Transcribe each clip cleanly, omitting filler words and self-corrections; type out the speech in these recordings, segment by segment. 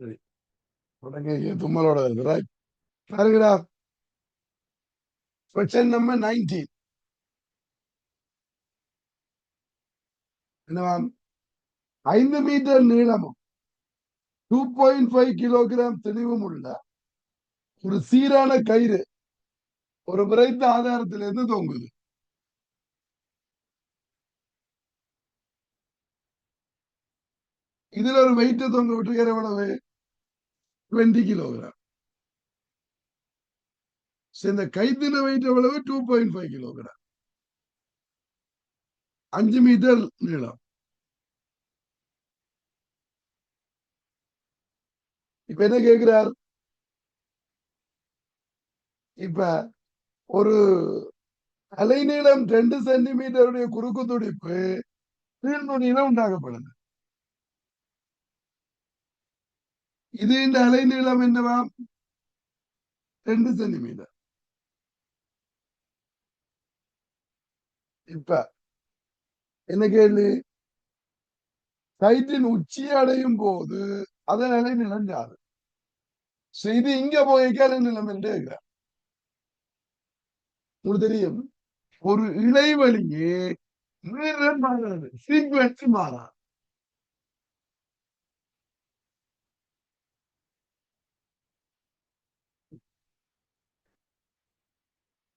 சரி, தொடங்க தும்மலோட இருக்கு ரைட். பாருங்கடா, கொஸ்டின் நம்பர் 19. என்னவா? 5 மீட்டர் நீளமும் 2.5 கிலோகிராம் திணிவும் உள்ள ஒரு சீரான கயிறு ஒரு விரைத்த ஆதாரத்திலிருந்து தொங்குது. இதுல ஒரு வெயிட் தொங்க விட்டுக்கிற எவ்வளவு? 20 கிலோகிராம். இந்த கைத்தின வெயிட் எவ்வளவு? 2.5 கிலோகிராம். 5 மீட்டர் நீளம். இப்ப என்ன கேட்கிறார்? இப்ப ஒரு அலைநீளம் 2 சென்டிமீட்டருடைய குறுக்கு துடிப்பு நீள்நுனியில உண்டாக்கப்படுது. இது இந்த அலைநீளம் என்னவா? 2 சென்டிமீட்டர். இப்ப என்ன கேள்வி? கயிற்றின் உச்சியை அடையும் போது அதன் அலைநீளம் யாது? இது இங்க போய் அலைநீளம் என்று கேட்கிறார். உங்களுக்கு தெரியும், ஒரு இடைவெளியே நீளம் மாறாது, சீக்வன்ஸ் மாறாது.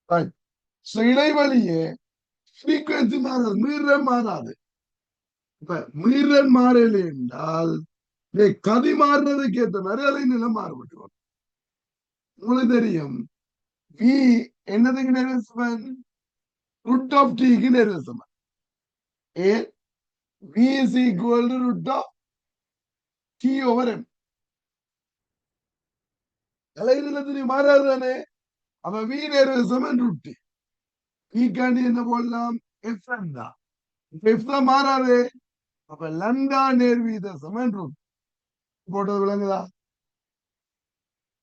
Right. So, இடைவெளியே ஃப்ரீக்வன்சி மாறாது, மீறல் மாறாது. இப்ப மீறல் மாறல என்றால் கதி மாறுறதுக்கு ஏற்ற மாதிரி அலைநீளம் மாறுபட்டு வரும். உங்களுக்கு தெரியும், வி என்னதுக்கு நேர்வசமன்? ரூட் ஆஃப் டிக்கு நேர்வசமன். ஏ V is equal to root of T over M. அலைநீளத்துக்கு மாறாது தானே? அப்ப வி நேர்வசமன் ரூட் டி. விக்காண்டி என்ன போடலாம்? எஃப் தான். எஃப் தான் மாறாது. அப்ப லண்டா நேர்வீத சமன் ரூட் போட்டது விளங்குதா?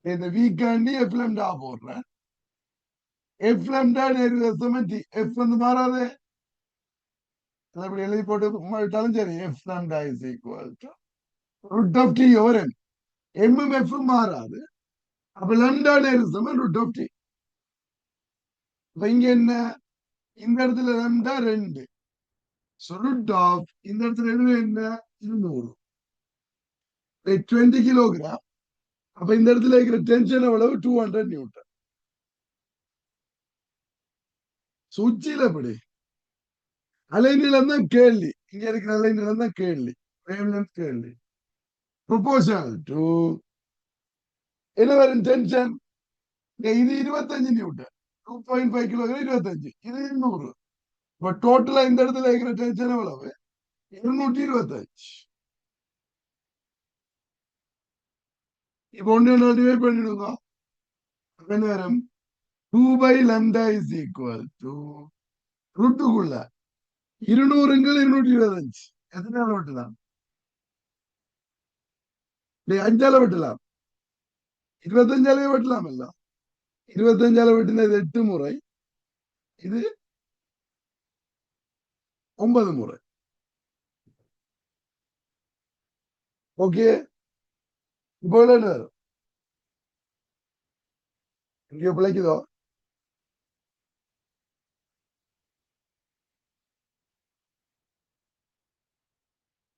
இந்த வீக்காண்டி எஃப் லம்டா போடுறேன். எஃப் லம்டா நேர்வீத சமன் டி. எஃப் வந்து மாறாது. அப்படி எழுதி போட்டு சரி. F lambda is equal to root of T over M. எம்மும் எஃப் மாறாது. அப்ப லம்டா நேர்வீத சமன் ரூட் ஆஃப் டி. இப்ப இங்க என்ன? இந்த இடத்துல லம்டா 2. ரூட் ஆஃப் இந்த இடத்துல என்ன? 200. 20 கிலோகிராம். அப்ப இந்த இடத்துல இருக்கிற டென்ஷன் எவ்வளவு? 200 நியூட்டன். உச்சியில படி அலைநீளம் தான் கேள்வி. இங்க இருக்கிற அலைநீளம் தான் கேள்வி. கேள்வி ப்ரொபோஷனல் டு என்ன வரும்? டென்ஷன். இது 25 நியூட்டன். 2.5 கிலோகிராம் 25. இது 200. இப்ப டோட்டலா இந்த இடத்துல இருக்கிற டென்ஷன் எவ்வளவு? 225. இப்ப ஒன்று டிவைட் பண்ணிடுங்க. என்ன வரும்? 2/λ இஸ் ஈக்குவல் டு ரூட்டுக்குள்ள 200ங்கள் 225. எத்தனை வெட்டலாம்? 5ஆல வெட்டலாம். 25ஆலே வெட்டலாம். இல்ல 25ஆல வெட்டினது 8 முறை. இது 9 முறை. ஓகே. இப்போ என்ன வரும்? இங்கே பிழைக்குதோ?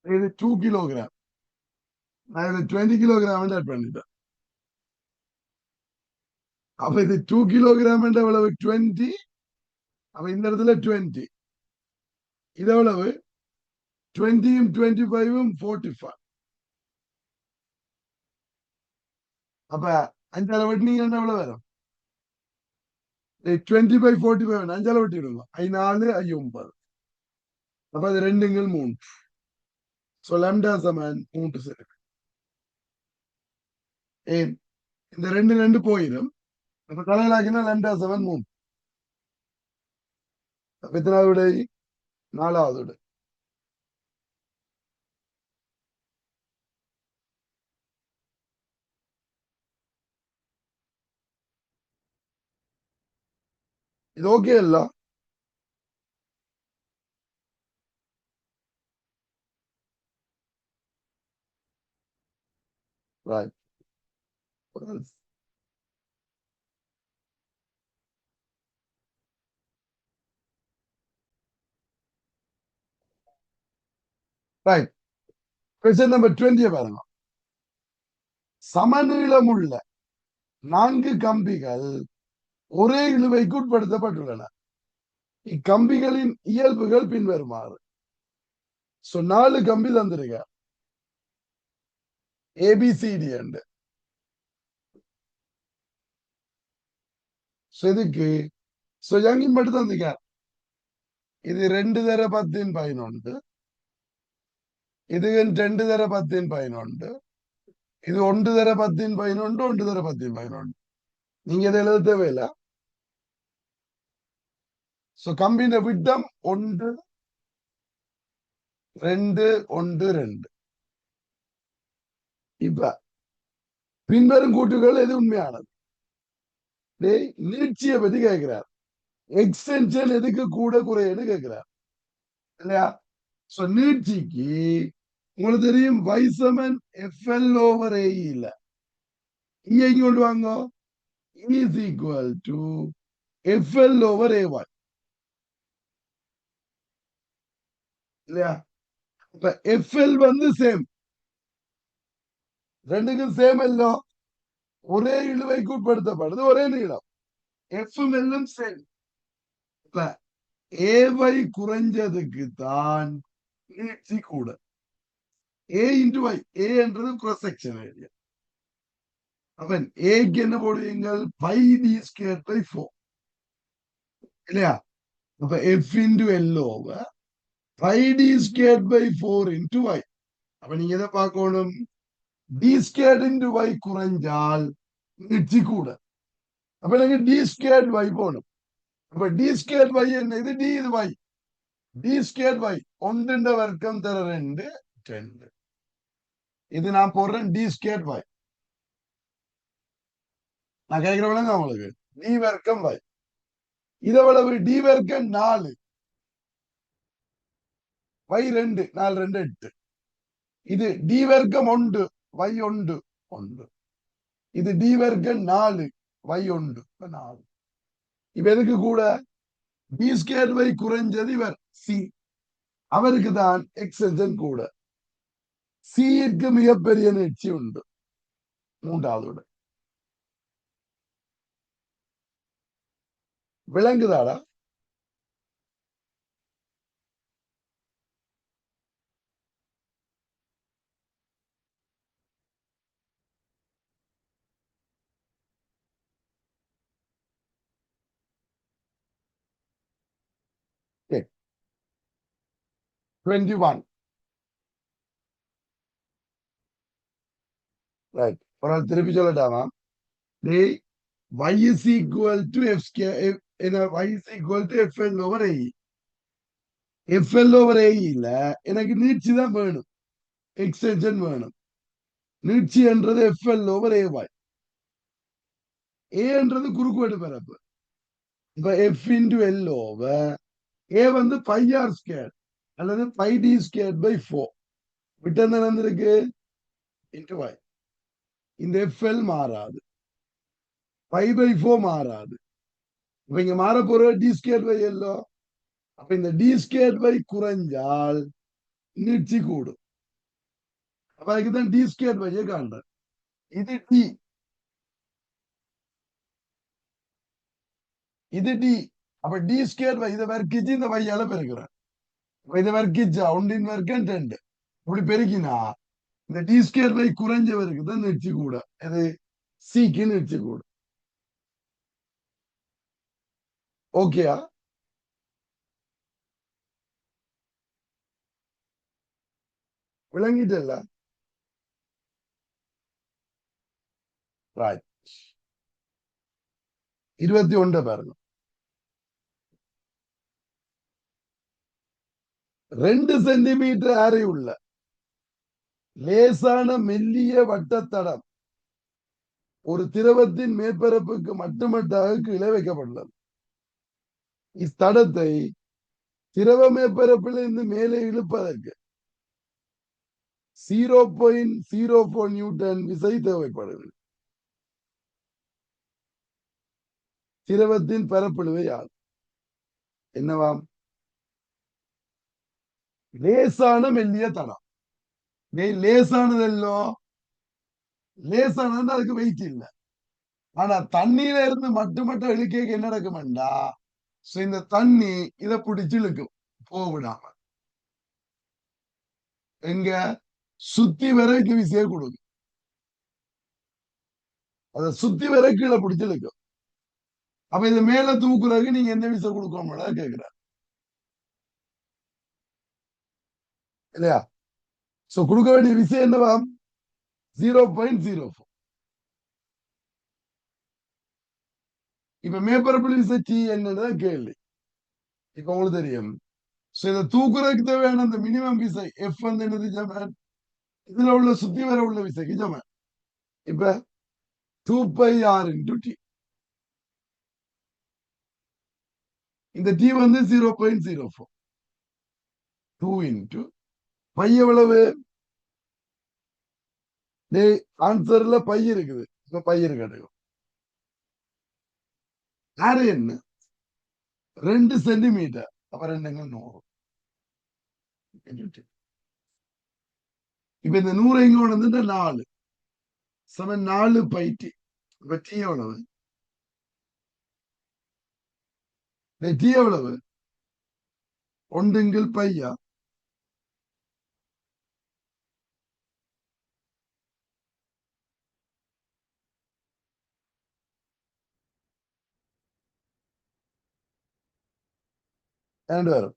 இது 2 கிலோகிராம். நான் இது 20 கிலோகிராம் ஆட் பண்ணிட்டேன். அப்ப இது 2 கிலோகிராம் எவ்வளவு? 20. அப்ப இந்த இடத்துல 20. இது எவ்வளவு? 20யும் 25ம் 45. அப்ப 5ஆல வெட்டினீங்கன்னா எவ்வளவு வரும்? 20/45. 5ஆல வெட்டிடுங்க. 4 9. அப்ப அது 2ங்கள் 3. லம்டா சமன் 3 சரி. ஏன் இந்த 2 போயிடும். அப்ப தலையிலாக்கினா லம்டா சமன் 3. அப்ப எத்தனாவது விடை? 4வது விடை. இது ஓகே இல்ல? Right. What else? Right. Question number 20 பாருங்க. சமநீளமுள்ள 4 கம்பிகள் ஒரே இழுவைக்கு உட்படுத்தப்பட்டுள்ளன. இக்கம்பிகளின் இயல்புகள் பின்வருமாறு. சோ 4 கம்பி தந்திருக்க ஏபிசிடி என்று. இதுக்கு யங்கின் மட்டும் தந்திருக்க. இது 2 தர 10 இது 2 தர 10 இது 1 தர 10 1 தர 10 நீங்க இதை எழுத தேவையில்லை. கம்பியின் விட்டம் 1 2 1 2. இப்ப பின்வரும் கூட்டுகள் எது உண்மையானது? நீட்சியை பத்தி கேட்கிறார். எக்ஸ்டென்ஷன் எதுக்கு கூட குறையன்னு கேட்கிறார் இல்லையா? நீட்சிக்கு உங்களுக்கு தெரியும் வைசமன் எஃப்எல் ஓவர் ஏ இல்ல இங்க கொண்டு வாங்க is equal to FL over A one இல்லையா? இப்ப எஃப்எல் வந்து சேம், ரெண்டுக்கும் சேம் இல்லோ, ஒரே இழுவைக்கு உட்படுத்தப்படுது, ஒரே நீளம். எஃப்எம் எல்லும் சேம். இப்ப ஏவை குறைஞ்சதுக்கு தான் நீட்சி கூட. ஏ இன்டு ஒய், ஏ என்றது cross section ஏரியா. அவன் ஏக்கு என்ன போடுவீங்கள்? பை டி ஸ்கொயர் பை 4 இல்லையா? அப்ப F into L over pi D square by 4 into Y. அப்ப நீங்க எதை பார்க்கணும்? டி ஸ்கொயர் இன்டு ஒய் குறைஞ்சால் நீட்சி கூட. அப்ப எனக்கு டி ஸ்கொயர் ஒய் போகணும். அப்ப டி ஸ்கொயர் ஒய் என்ன? இது டி, இது ஒய். டி ஸ்கொயர் ஒய் 1 வர்க்கம் தர 2 2. இது நான் போடுறேன் டி ஸ்கொயர் ஒய். நான் கேட்கிறவங்க உங்களுக்கு டி வர்க்கம் ஒய். இதவளவு டி வர்க்கம் 4 ஒய் 2 4 2 8. இது டி வர்க்கம் 1 ஒய் 1 1. இது டி வர்க்கம் 4 ஒய் 1 4. இப்ப எதுக்கு கூட? டி ஸ்கொயர் ஒய் குறைஞ்சது இவர் சி, அவருக்கு தான் எக்ஸ்டென்ஷன் கூட. சிக்கு மிகப்பெரிய நீட்சி உண்டு. மூன்றாவது விளங்குதாடா? Okay. 21. Right. ஒரு ஆள் திருப்பி சொல்லட்டாமா? y is equal to f square, y is equal to fl over a. fl over a இல்ல எனக்கு நீட்சி தான் வேணும், எக்ஸ்டென்ஷன் வேணும். நீட்சி என்றது fl over ay. a என்றது குறுக்குவெட்டு பரப்பு. இப்ப f into l over a வந்து pi r squared அல்லது pi d squared by 4. விட்டு என்ன வந்திருக்கு? into y. இந்த fl மாறாது, pi by 4 மாறாது. இப்ப இங்க மாற போற டி ஸ்கொயர் பை எல்லோ. அப்ப இந்த டி ஸ்கொயர் பை குறைஞ்சால் நீட்சி கூடும். அப்ப அதுக்குதான் டி ஸ்கொயர் பையை காண்றேன். இது டி, இது டி. அப்ப டி ஸ்கொயர் பை இதை வர்க்கிச்சு இந்த வையால பெருக்கிறேன். இதை வர்க்கிச்சா ஒன்றின் வர்க்கம் 2 இப்படி பெருக்கினா இந்த டி ஸ்கொயர் பை குறைஞ்சவருக்கு தான் நீட்சி கூட. அது சிக்கு நீட்சி கூட. ஓகேயா? விளங்கிட்டல்ல? ரைட். 21 பாருங்க. 2 சென்டிமீட்டர் அரை உள்ள லேசான மெல்லிய வட்டத்தடம் ஒரு திரவத்தின் மேற்பரப்புக்கு மட்டுமட்டாக கீழே வைக்கப்பட்டுள்ளது. இத்தடத்தை திரவ மேற்பரப்பிலிருந்து மேலே இழுப்பதற்கு 0.04 நியூட்டன் விசை தேவைப்படுது. திரவத்தின் பரப்பளவு யார்? என்னவாம்? லேசான மெல்லிய தடம். லேசானதெல்லோ, லேசானது அதுக்கு வெயிட் இல்லை. ஆனா தண்ணியில இருந்து மட்டும் இழுக்க என்ன நடக்கும்டா, இந்த தண்ணி இதை பிடிச்சு இழுக்கும் போவிடாம. எங்க சுத்தி வர இந்த விசையை கொடுக்கும். அதை சுத்தி வர கீழே பிடிச்சு இழுக்கும். அப்ப இது மேல தூக்குறதுக்கு நீங்க எந்த விசை கொடுக்கணும் கேக்குற இல்லையா? சோ கொடுக்க வேண்டிய விசை என்னவா? 0.04. இப்ப மேற்பரப்பு விசை டி என்னதான் கேள்வி. இப்ப உங்களுக்கு தெரியும். இதை தூக்குறதுக்கு தேவையான அந்த மினிமம் விசை எஃப் வந்து என்னது ஜமன், இதுல உள்ள சுத்தி வர உள்ள விசைக்கு ஜமன். இப்ப 2πr into t. இந்த t வந்து 0.04. 2 into பை எவ்வளவு? ஆன்சர்ல பை இருக்குது. இப்ப பை இருக்கு. ஆறு என்ன? 2 சென்டிமீட்டர். அப்ப 2 100. இப்ப இந்த 100 இங்க வந்து 4 சமன் 4 பை டி. இப்ப டி எவ்வளவு? டி எவ்வளவு? 1 பையா? ரெண்டு வரும்.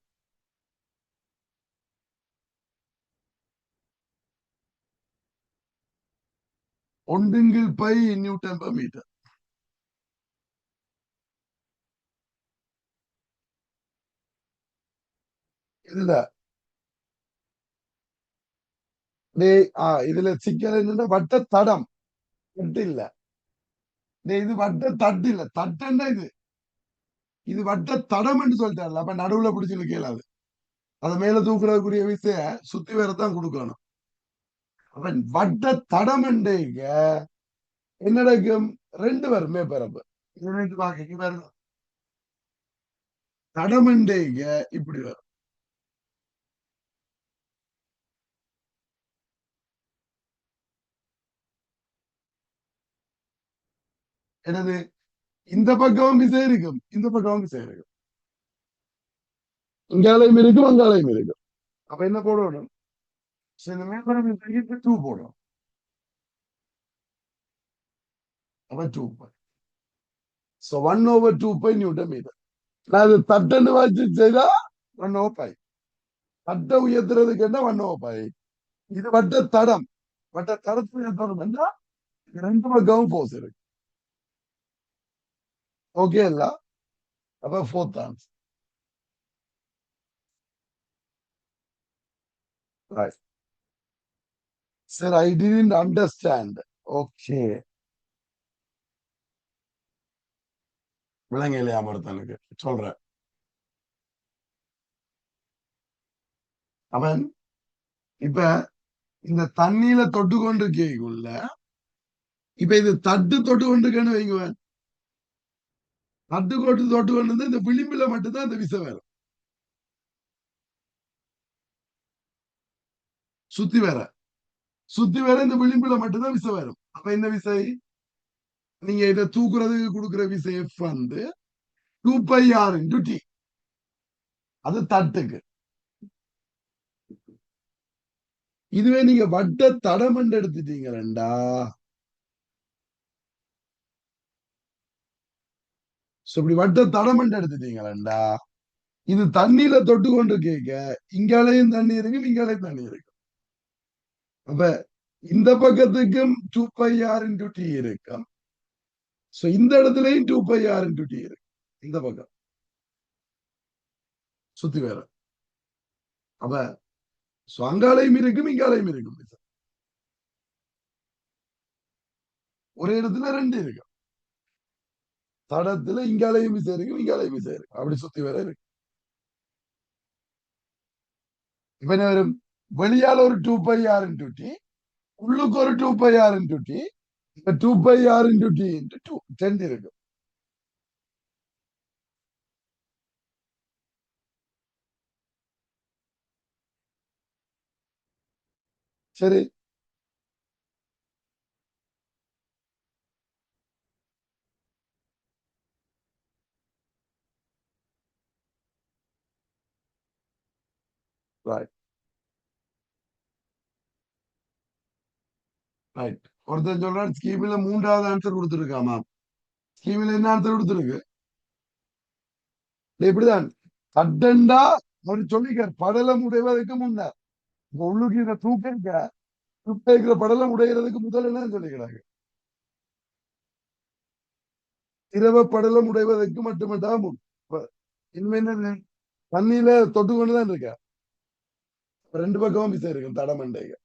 ஒன்றுங்கில் பை நியூட்டன் பர் மீட்டர். இல்ல இதுல சிக்கல் என்னன்னா வட்ட தடம் தட்டு இல்ல. இது வட்ட தட்டு இல்ல. தட்டுன்னா இது வட்ட தடம் என்று சொல்லிட்டாரு. அப்ப நடுவுல பிடிச்சு கேளாது. அதை மேல தூக்குறதுக்குரிய விசைய சுத்தி வரத்தான் கொடுக்கணும். அவன் வட்ட தடம் என்ன நடக்கும்? 2 வரும் மேற்பரப்பு. தடம் இப்படி வரும். எனது இந்த பக்கமும் விசை இருக்கும், இந்த பக்கமும் விசை இருக்கும். இங்காலையும் இருக்கும், அங்காலையும் இருக்கும். அப்ப என்ன போடணும்? இந்த மேற்பரப்பு விசைக்கு 2 போடும். அப்ப 2π. So 1/2π newton metre. நான் அது தட்டுன்னு வச்சு செய்தா 1/π. தட்டை உயர்த்துறதுக்கு என்ன 1/π. இது வட்ட தடம். வட்ட தடத்தை உயர்த்தணும் என்றா 2 பக்கமும் போஸ் இருக்கு. ஓகே இல்ல? அப்ப 4th answer. Right. Sir, I didn't understand. Okay. விலங்கையிலே அமர்த்தனுக்கு சொல்றேன். அவன் இப்ப இந்த தண்ணியில தொட்டு கொண்டு கேக்குள்ள, இப்ப இது தட்டு தொட்டு கொண்டு வைங்குவேன். தட்டு தொட்டு கொண்டு இந்த விளிம்புல மட்டும்தான் இந்த விசை வரும். சுத்தி வேற இந்த விளிம்புல மட்டும்தான் விசை வரும். அப்ப இந்த விசை நீங்க இதை தூக்குறதுக்கு கொடுக்குற விசை F வந்து 2πr into t. அது தட்டுக்கு. இதுவே நீங்க வட்ட தடம் எடுத்துட்டீங்களா, இப்படி வட்ட தடம் எடுத்துட்டீங்களா, இது தண்ணியில தொட்டு கொண்டு கேட்க இங்காலையும் தண்ணி இருக்கும், இங்காலையும் தண்ணி இருக்கும். அப்ப இந்த பக்கத்துக்கும் 2πr into t இருக்கும். இந்த இடத்துலயும் 2πr into t இருக்கு. இந்த பக்கம் சுத்தி வேற. அப்ப அங்காலையும் இருக்கும், இங்காலையும் இருக்கும். ஒரே இடத்துல 2 இருக்கும். தடத்துல இங்காலையும் விசை இருக்கும், இங்காலையும் விசை இருக்கும். அப்படி சுத்தி வேற இருக்கு. இப்ப என்ன வரும்? வெளியால ஒரு 2πr into t, உள்ளுக்கு ஒரு 2πr into t, 2πr into t into 2 10 இருக்கு. சரி, ரைட் ரைட். ஒருத்தன் சொல்றான் ஸ்கீம்ல 3வது ஆன்சர் கொடுத்துருக்காமா. ஸ்கீம்ல என்ன ஆன்சர் கொடுத்துருக்கு? இப்படிதான் சட்டண்டா அவர் சொல்லிக்கார் படலம் உடைவதற்கு முன்னர். உள்ளுக்கு இந்த தூக்க படலம் உடைகிறதுக்கு முதல் என்ன சொல்லிக்கிறாங்க? திரவ படலம் உடைவதற்கு மட்டுமட்டா முன். இனிமே என்ன தண்ணியில தொட்டு கொண்டுதான் இருக்க. ரெண்டு பக்கமும் விசை இருக்கும் தடமண்டைக்கு.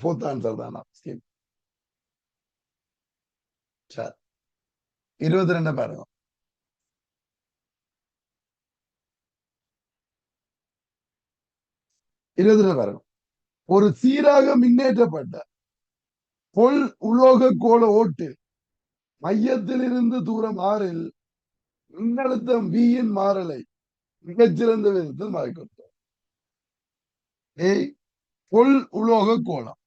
ஃபோர்த் ஆன்சர் தானா ஸ்கீம். சரி, 22 பாருங்க. 22 பாருங்க. ஒரு சீராக மின்னேற்றப்பட்ட பொல் உலோக கோள ஓட்டு மையத்திலிருந்து தூரம் ஆறில் மின்னழுத்தம் V மாறலை மிகச்சிறந்த விதத்தில் மறைக்கொடுத்தோம். பொல் உலோக கோளம்.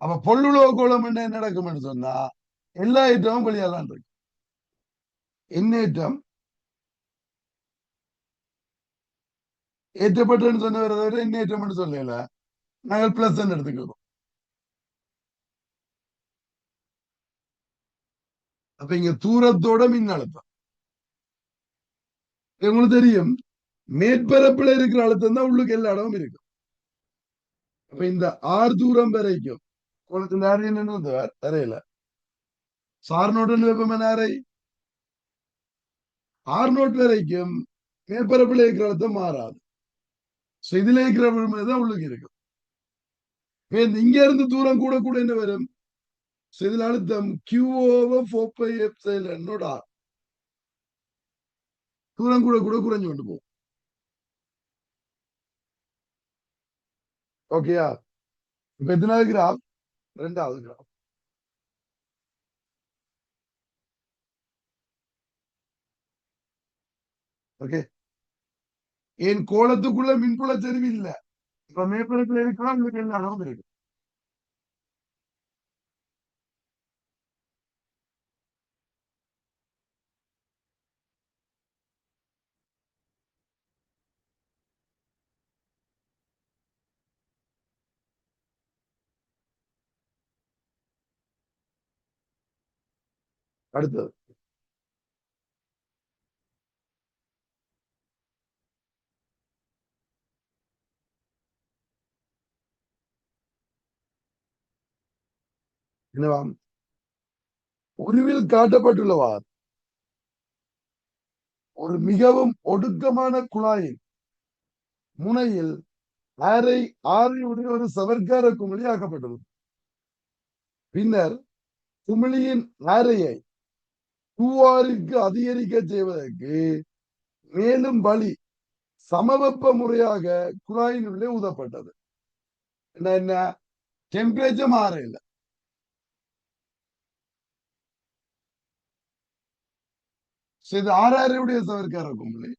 அப்ப பொல்லுலோக கோளம் என்ன நடக்கும் சொன்னா எல்லா ஐட்டமும் வெளியெல்லாம் இருக்கு. எண்ணேற்றம் ஏற்றப்பட்டு சொன்ன எண்ணேற்றம் சொல்லல, நாங்கள் பிளஸ் எடுத்துக்கிறோம். அப்ப இங்க தூரத்தோட மின்னழுத்தம் உங்களுக்கு தெரியும். மேற்பரப்புல இருக்கிற அழுத்தம் தான் உள்ளுக்கு எல்லா இடமும் இருக்கு. அப்ப இந்த ஆறு தூரம் வரைக்கும் உங்களுக்கு நேரம் என்னன்னு தரையில சார்நோட்டு வெப்பம் நேரை 6 வரைக்கும் மேற்பரப்புல இருக்கிற அழுத்தம் மாறாது. இதுல இருக்கிற தான் உள்ளுக்கு இருக்கு. இங்க இருந்து தூரம் கூட கூட என்ன வரும்? இதுல அழுத்தம் Q/4πε தூரம் கூட கூட குறைஞ்சு கொண்டு போகும். ஓகேயா? இப்ப எத்தனாவது கிராஃப்? 2வது கிராஃப். ஓகே, என் கோலத்துக்குள்ள மின்புல தெரிவு இல்ல. இப்ப மேற்பரப்புல இருக்கலாம் உங்களுக்கு எல்லா இடமும் இருக்கு. அடுத்தது என்னவாம்? உருவில் காட்டப்பட்டுள்ளவாறு ஒரு மிகவும் ஒடுக்கமான குழாயின் முனையில் ஆரையுடைய ஒரு சவர்க்கார குமிழி ஆக்கப்பட்டுள்ளது. பின்னர் குமிழியின் ஆரையை 2R அதிகரிக்க செய்வதற்கு மேலும் வழி சமவெப்ப முறையாக குழாயின் உள்ளே ஊதப்பட்டது. என்ன டெம்பரேச்சர் மாற இல்லை. இது 6R சவர்க்கார குமிழி.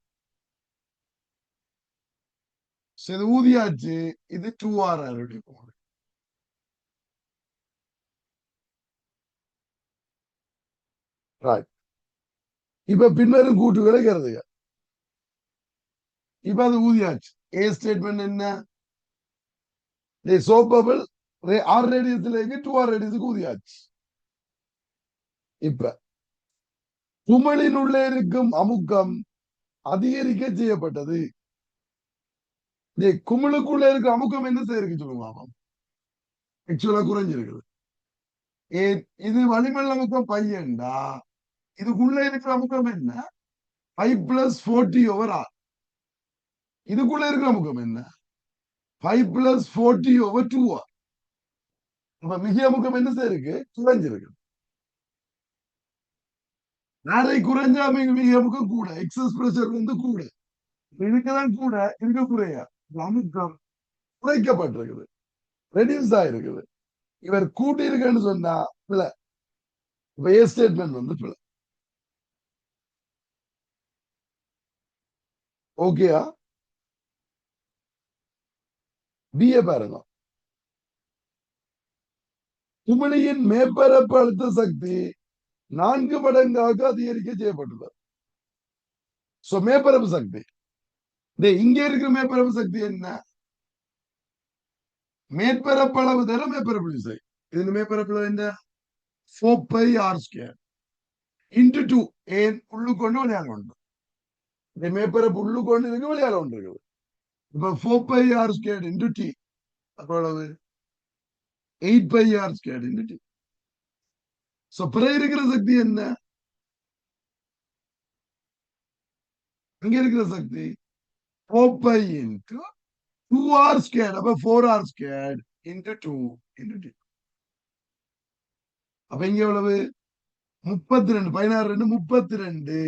இது ஊதியாச்சு. இது 2R குமிழி. இப்ப பின்வரும் கூட்டுகளை கருதுக. இப்ப அது ஊதியாச்சு. ஏ ஸ்டேட்மெண்ட் என்ன? சோப்பபிள் 6 ரேடியஸ்ல 2R ரேடியஸுக்கு ஊதியாச்சு. இப்ப குமிழின் உள்ளே இருக்கும் அமுக்கம் அதிகரிக்க செய்யப்பட்டது. குமிழுக்குள்ள இருக்கிற அமுக்கம் என்ன செய்யிருக்கு சொல்லுங்க. ஆக்சுவலா குறைஞ்சிருக்குது. இது வளிமண்டல அமுக்கம் பையன்டா. இதுக்குள்ள இருக்கிற அமுக்கம் என்ன? 5+40/R. இதுக்குள்ள இருக்கிற அமுக்கம் என்ன? 5+40/2R. அப்ப மிக அமுக்கம் என்ன செய்யிருக்கு? குறைஞ்சிருக்கு. அரை குறைஞ்சா மிக மிக கூட எக்ஸஸ் பிரஷர் வந்து கூட இதுக்குதான் கூட இருக்க குறையா அமுக்கம் குறைக்கப்பட்டிருக்குது ரெடியூஸ் ஆயிருக்குது இவர் கூட்டி இருக்குன்னு சொன்னா பிள்ளை இப்ப ஏ ஸ்டேட்மெண்ட் வந்து பிள்ளை ஓகேயா பிஏ பாருங்க குமிழியின் மேற்பரப்பு அழுத்த சக்தி 4 மடங்காக அதிகரிக்க செய்யப்பட்டுள்ளது சோ மேற்பரப்பு சக்தி இங்க இருக்கிற மேற்பரப்பு சக்தி என்ன மேற்பரப்பளவு தர மேற்பரப்பு விசை இது மேற்பரப்புல என்ன 4πr² இன்டு 2 ஏன் உள்ளுக்கொண்டு விளையாட உண்டு இந்த மேற்பரப்பு உள்ளுக்கொண்டு இருக்கு விளையாட உண்டு இருக்குது இப்ப 4πr² இன்டு டி அவ்வளவு 8πr² இன்டு டி சோ பிறகு இருக்கிற சக்தி என்ன இங்க இருக்கிற சக்தி 4π இன்டு 2r². அப்ப 4r² இன்டு 2 இன்டு டி அப்ப இங்க எவ்வளவு 32 16 32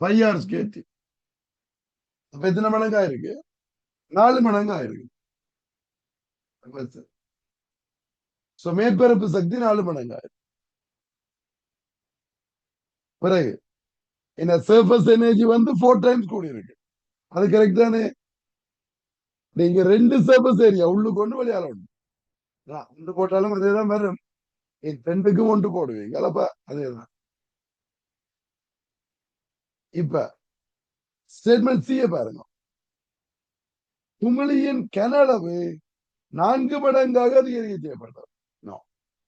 πr². அப்ப எத்தனை மடங்கா இருக்கு 4 மடங்கா இருக்கு சோ மேற்பரப்பு சக்தி 4 மடங்கா இருக்கு பிறகு இந்த சர்ஃபஸ் எனர்ஜி வந்து 4 டைம்ஸ் கூடி இருக்கு அது கரெக்ட் தானே நீங்க 2 சர்ஃபஸ் ஏரியா உள்ளுக்கொண்டு வெளியால ஒன்று ஒன்று போட்டாலும் அதேதான் வரும் ரெண்டுக்கும் ஒன்று போடுவீங்க அப்ப அதேதான் இப்ப ஸ்டேட்மெண்ட் சிய பாருங்க குமிழியின் கனளவு 4 மடங்காக அதிகரிக்க செய்யப்பட்டது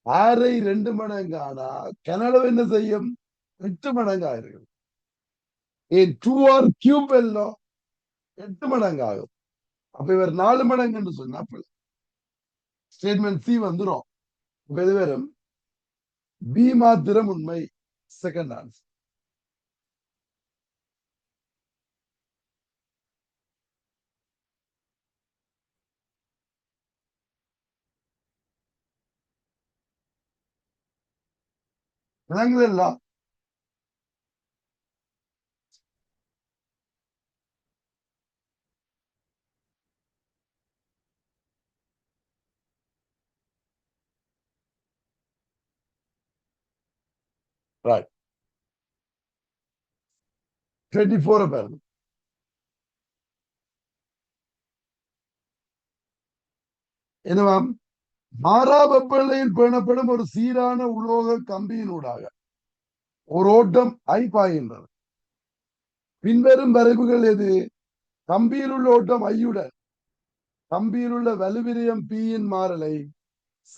ஆரை 2 மடங்கானா கனளவு என்ன செய்யும் 8 மடங்கா இருக்கு ஏன் 2r³ எல்லாம் 8 மடங்கு ஆகும் அப்ப இவர் 4 மடங்கு சொன்னா ஸ்டேட்மெண்ட் சி வந்துடும் இப்ப இது வரும் பி மாத்திரம் உண்மை செகண்ட் ஆன்சர் விளங்குதெல்லாம் ரைட் 24 பாருங்க என்னவாம் மாறா வெப்பநிலையில் பேணப்படும் ஒரு சீரான உலோக கம்பியினூடாக ஒரு ஓட்டம் ஐ பாய்கின்றது பின்வரும் வரைவுகள் எது கம்பியில் உள்ள ஓட்டம் ஐயுடன் கம்பியில் உள்ள வலுவிரியம் பியின் மாறலை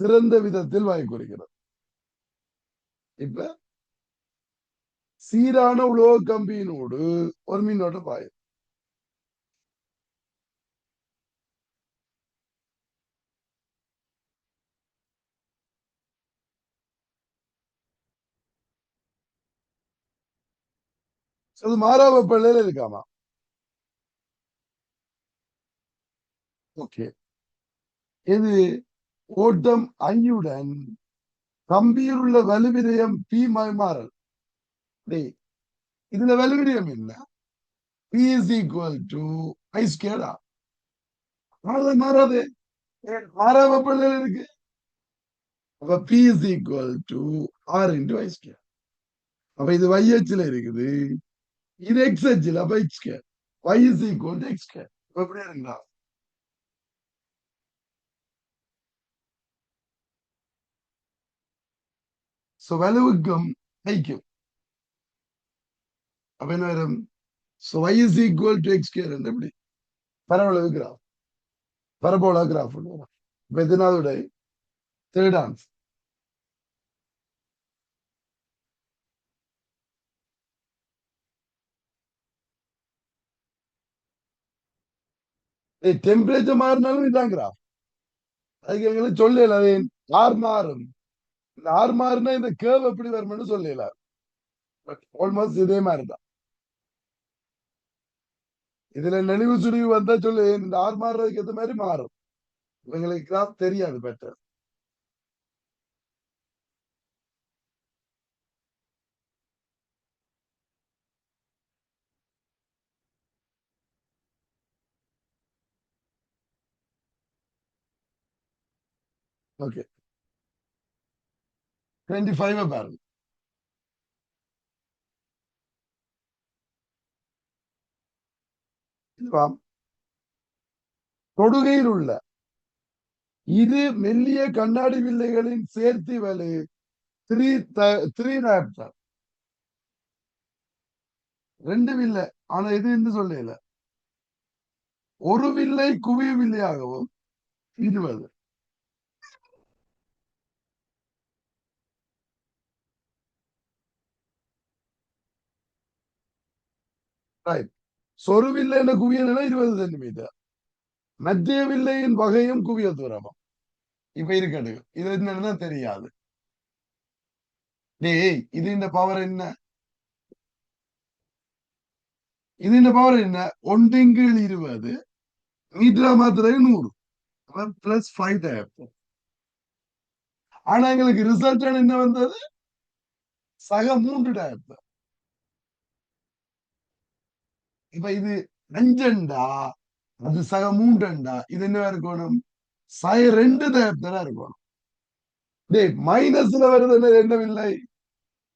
சிறந்த விதத்தில் வாய்க்குறிக்கிறது இப்ப சீரான உலோக கம்பியினோடு ஒரு மின்னோட்டம் பாயும் அது மாறா வெப்பநிலையில இருக்காமா ஓகே இது ஓட்டம் ஐயுடன் கம்பியில் உள்ள வலுவிரயம் பி மாறல் இதுல வலுவிரயம் இல்ல P is equal to I. மாறாது மாறா வெப்பநிலையில இருக்கு அப்ப P is equal to R into I. அப்ப இது YH இருக்குது இது XH அப்ப H². Y is equal to X². எப்படி இருக்குங்களா சோ வலுவுக்கும் ஐக்கும் அப்ப என்ன வரும் so y is equal to X² எப்படி பரவளவு கிராஃப் பரபோலா கிராஃப் இப்ப எத்தனாவது விடை தேர்ட் ஆன்சர் டெம்பரேச்சர் மாறினாலும் இதான் கிராஃப் அதுக்கு எங்களுக்கு சொல்லல அது ஆர் மாறும் இந்த ஆர் மாறுனா இந்த கேர்வ் எப்படி வரும்னு சொல்லல பட் ஆல்மோஸ்ட் இதே மாதிரிதான் இதுல நெளிவு சுழிவு வந்தா சொல்லு இந்த ஆர் மாறுறதுக்கு ஏற்ற மாதிரி மாறும் இவங்களுக்கு கிராஃப் தெரியாது பெட்டர் ஓகே 25 பாருங்க. தொடுகையில் உள்ள இரு மெல்லிய கண்ணாடி வில்லைகளின் சேர்த்தி வலு 3 2 வில்லை. ஆனா இது என்று சொல்லல. ஒரு வில்லை குவிய வில்லையாகவும் 20. சொரு வில்லை என்ற குவிய நிலை 20 சென்டிமீட்டர். மத்திய வில்லையின் வகையும் குவிய தூரமும் இப்ப இருக்கட்டு. இது என்னன்னா தெரியாது. டேய் இது இந்த பவர் என்ன? இது இந்த பவர் என்ன? 1/20 மீட்டர் மாத்திரம் 100 பிளஸ் 5 டயப்டர். ஆனா எங்களுக்கு ரிசல்ட் என்ன வந்தது? சக 3 டயப்டர். இப்ப இது 5 அது சக 3 இது என்ன இருக்கணும்? சக 2 டயப்டரா இருக்கணும். டேய் மைனஸ்ல வருது என்னவில்லை?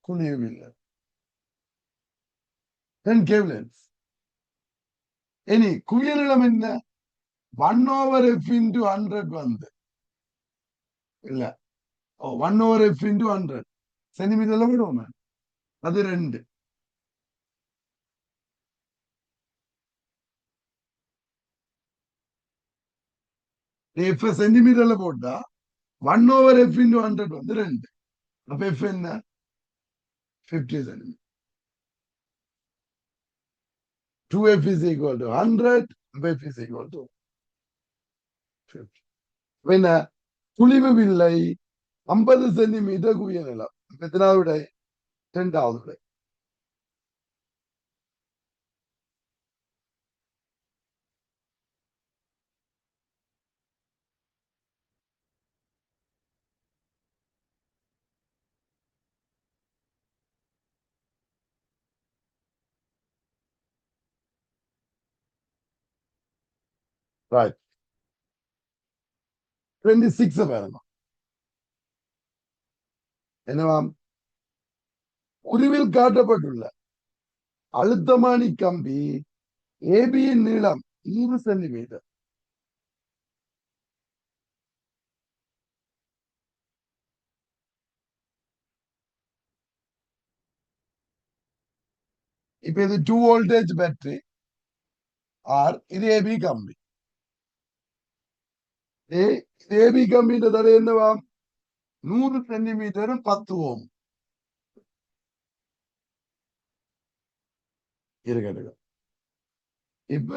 குளியவில்லை. கேவ்லென்ஸ் இனி குவியலிடம் என்ன? 1/f into 100 வந்து இல்ல 1/f into 100 சென்டிமீட்டர்ல விடுவோம். அது 2. எஃப் சென்டிமீட்டர்ல போட்டா 1/f into 100 வந்து 2. அப்ப எஃப் என்ன? 50 centimetre. 2f is equal to 100. f is equal to 50. என்ன? துளிவு வில்லை 50 சென்டிமீட்டர் குவிய நிலம். எத்தனாவது விடை? 2வது விடை. ரைட் 26 பாருங்க. என்னவாம்? உருவில் காட்டப்பட்டுள்ள அழுத்தமானி கம்பி ஏபியின் நீளம் 100 சென்டிமீட்டர். இப்ப இது 2 வோல்டேஜ் பேட்டரி ஆர் இது ஏபி கம்பி. இது ஏபி கம்பின்ற தடை என்னவாம்? 100 சென்டிமீட்டரும் 10 ஓம். இருக்கட்டும். இப்ப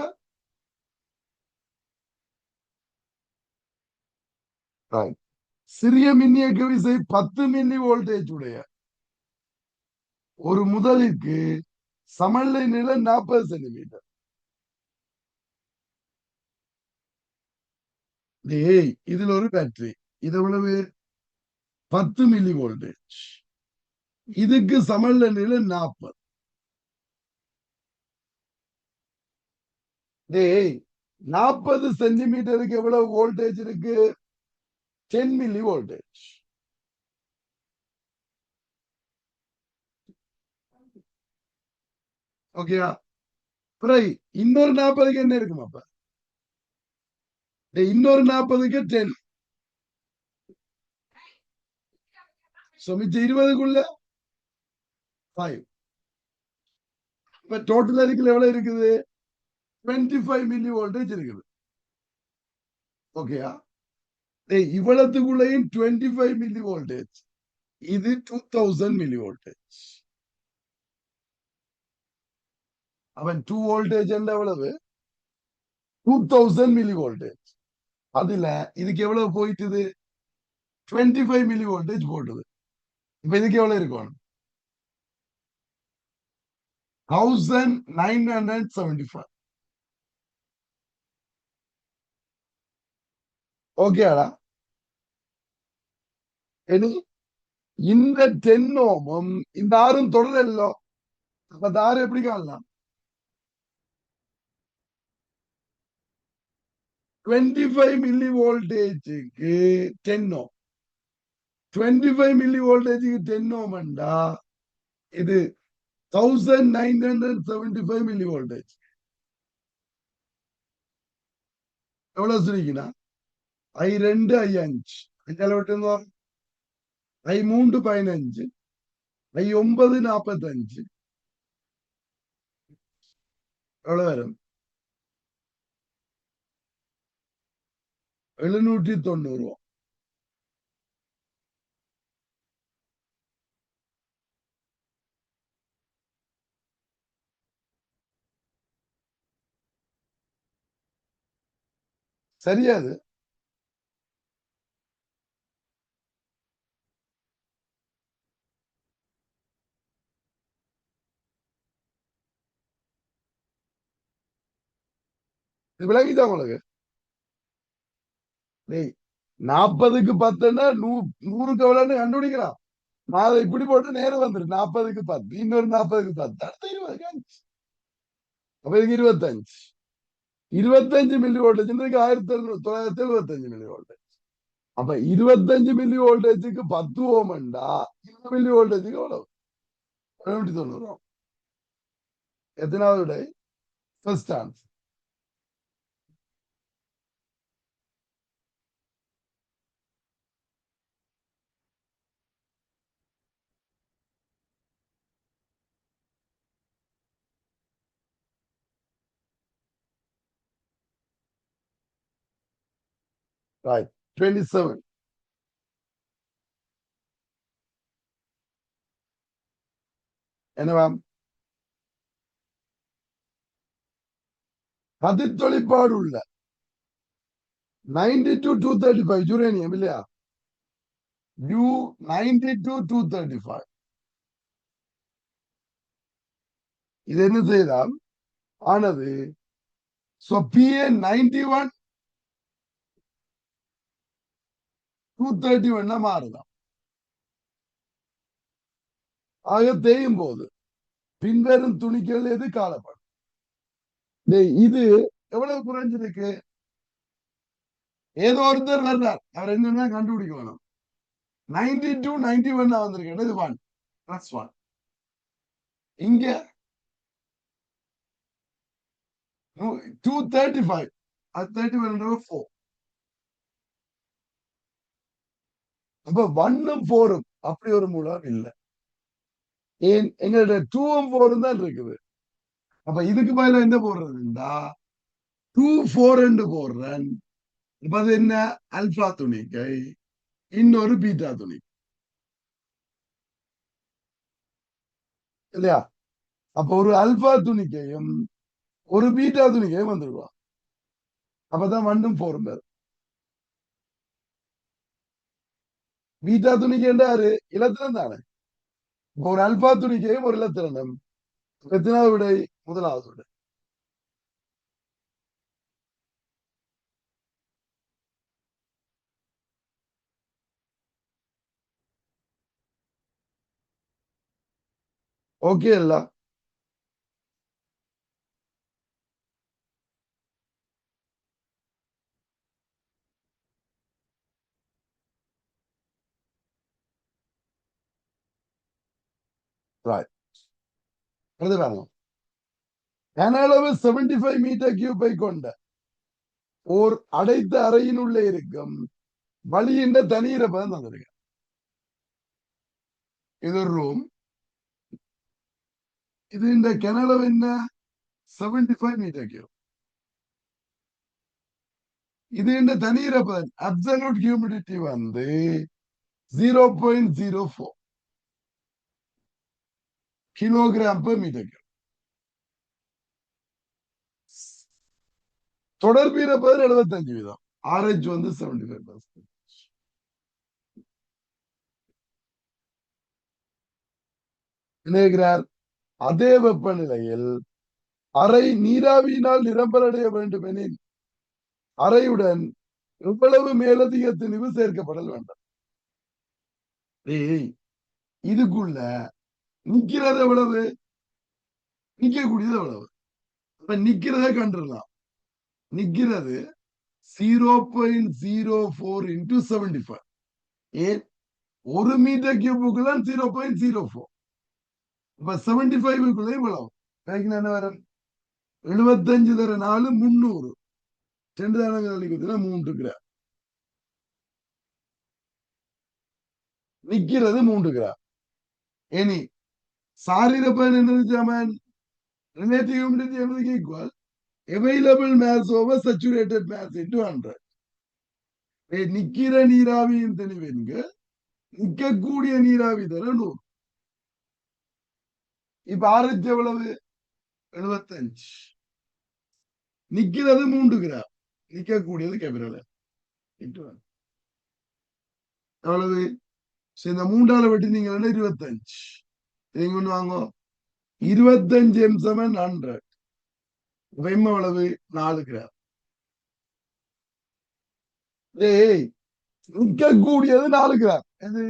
சிறிய மின்னியக்கு விசை 10 மில்லி வோல்டேஜ் உடைய ஒரு முதலிற்கு சமநிலை நிலை 40 சென்டிமீட்டர். இதுல ஒரு பேட்டரி. இது எவ்வளவு? 10 மில்லி வோல்டேஜ். இதுக்கு சமநிலை நிலை 40. 40 சென்டிமீட்டருக்கு எவ்வளவு வோல்டேஜ் இருக்கு? 10 மில்லி வோல்டேஜ். ஓகேயா? இன்னொரு 40க்கு என்ன இருக்கும்? அப்ப இன்னொரு 40க்கு 10. மிச்சம் 20க்குள்ள 5. இப்ப டோட்டல் அதுக்குள்ள எவ்வளவு இருக்குது? 25 மில்லி வோல்டேஜ் இருக்குது. ஓகேயா? இவ்வளவுக்குள்ளேயும் 25 மில்லி வோல்டேஜ். இது 2000 மில்லி வோல்டேஜ். அவன் 2 வோல்டேஜ் எவ்வளவு? 2000 மில்லி வோல்டேஜ். அதுல இதுக்கு எவ்வளவு போயிட்டுது? 25 மில்லி வோல்டேஜ் போட்டுது. இப்ப இதுக்கு எவ்வளவு இருக்கும்? 1975. ஓகேடா? இனி இந்த 10 ஓமும் இந்த 6ம் தொடரല്ലോ. அப்ப 6 எப்படி காணலாம்? 25 மில்லி வோல்டேஜுக்கு 10 ஓம் 25 மில்லி வோல்டேஜுக்கு 10 ஓம்ண்டா இது 1975 மில்லி வோல்டேஜ் எவ்வளவு சொல்லிக்கணும் I2 I5 அஞ்சால விட்டு I3 15 I9 45 எவ்வளவு வரும் 790 சரியாது இது விளங்கிதான் உங்களுக்கு 40க்கு 10ன்னா 100க்கு எவ்வளவுன்னு கண்டுபிடிக்கலாம் நான் அதை இப்படி போட்டு நேரம் வந்துரு 40க்கு 10 இன்னொரு 40க்கு 10 அடுத்த 20 அப்ப இதுக்கு 25 மில்லி வோல்டேஜ் 1975 மில்லி வோல்டேஜ் அப்ப 25 மில்லி வோல்டேஜுக்கு 10 ஓம்ண்டா 20 மில்லி வோல்டேஜுக்கு எவ்வளவு 790 எத்தனாவது விடை ஃபர்ஸ்ட் ஆன்சர் ரைட் 27 என்னவா கதிர்த்தொழிற்பாடு உள்ள 90 to 235 யுரேனியம் இல்லையா U90 to 235 இது என்ன செய்தால் ஆனது PA91 231 மாறுதான் ஆக தேயும் போது பின்வரும் துணிகள் எது காலப்படும் இது எவ்வளவு குறைஞ்சிருக்கு ஏதோ ஒருத்தர் வர்றார் அவர் என்னன்னா கண்டுபிடிக்க வேணும் 92 91 வந்திருக்கு இது 1 பிளஸ் 1 இங்க 235 அது 31 4 அப்ப 1 4 அப்படி ஒரு மூலம் இல்லை ஏன் எங்கள்ட்ட 2 4 தான் இருக்குது அப்ப இதுக்கு மேல என்ன போடுறதுண்டா 2 4 போடுறேன் இப்ப அது என்ன அல்பா துணிக்கை இன்னொரு பீட்டா துணி இல்லையா அப்ப ஒரு அல்பா துணிக்கையும் ஒரு பீட்டா துணிக்கையும் வந்துருவான் அப்பதான் 1 4 பேர் பீட்டா துணிக்கை என்றாரு இலத்திரம் தானே ஒரு அல்பா துணிக்கையும் ஒரு இலத்திரனும் எத்தனாவது விடை முதலாவது விடை ஓகே இல்ல கனஅளவு 75 மீட்டர் கியூபை கொண்ட ஓர் அடைத்த அறையினுள்ளே இருக்கும் வழியின் தண்ணீரை தந்திருக்க இது ஒரு ரூம் இது இந்த கனஅளவு என்ன 75 மீட்டர் கியூப் இது இந்த தண்ணீரை அப்சல்யூட் ஹியூமிடிட்டி வந்து 0.04 கிலோகிராம் பெர் மீட்டர் கியூப் தொடர்பீர 75% RH வந்து 75%. இணைகிறார் அதே வெப்பநிலையில் அறை நீராவியினால் நிரம்பலடைய வேண்டும் எனில் அறையுடன் எவ்வளவு மேலதிக திணிவு சேர்க்கப்படல் வேண்டும் இதுக்குள்ள நிக்கிறது எவ்வளவு நிக்கக்கூடியது எவ்வளவு அப்ப நிக்கிறத கண்டுடலாம் நிக்கிறது 0.04 into 75 ஏன் ஒரு மீட்டர் கியூபுக்குள்ள 0.04. இப்ப 75க்குள்ள இவ்வளவு என்ன வரும்? 75 தர 4 300. 2 தானங்க 3 கிராம். நிக்கிறது 3 கிராம். இனி சாரீரப்பன் என்ன? Relative humidity everything equal. Available mass over saturated mass into 100. நிக்கிற நீராவியின் தெளிவென்க நிக்கக்கூடிய நீராவி தர 100. இப்ப ஆரஞ்சு எவ்வளவு? 75. நிக்கிறது 3 கிராம், நிக்கக்கூடியது கேபிரல் எவ்வளவு? இந்த 3ஆல வெட்டி நீங்க 25. நீங்க ஒண்ணு வாங்க 25 m சமன் 100. வெம்ம அளவு 4 கிராம். நிக்கக்கூடியது 4 கிராம். இது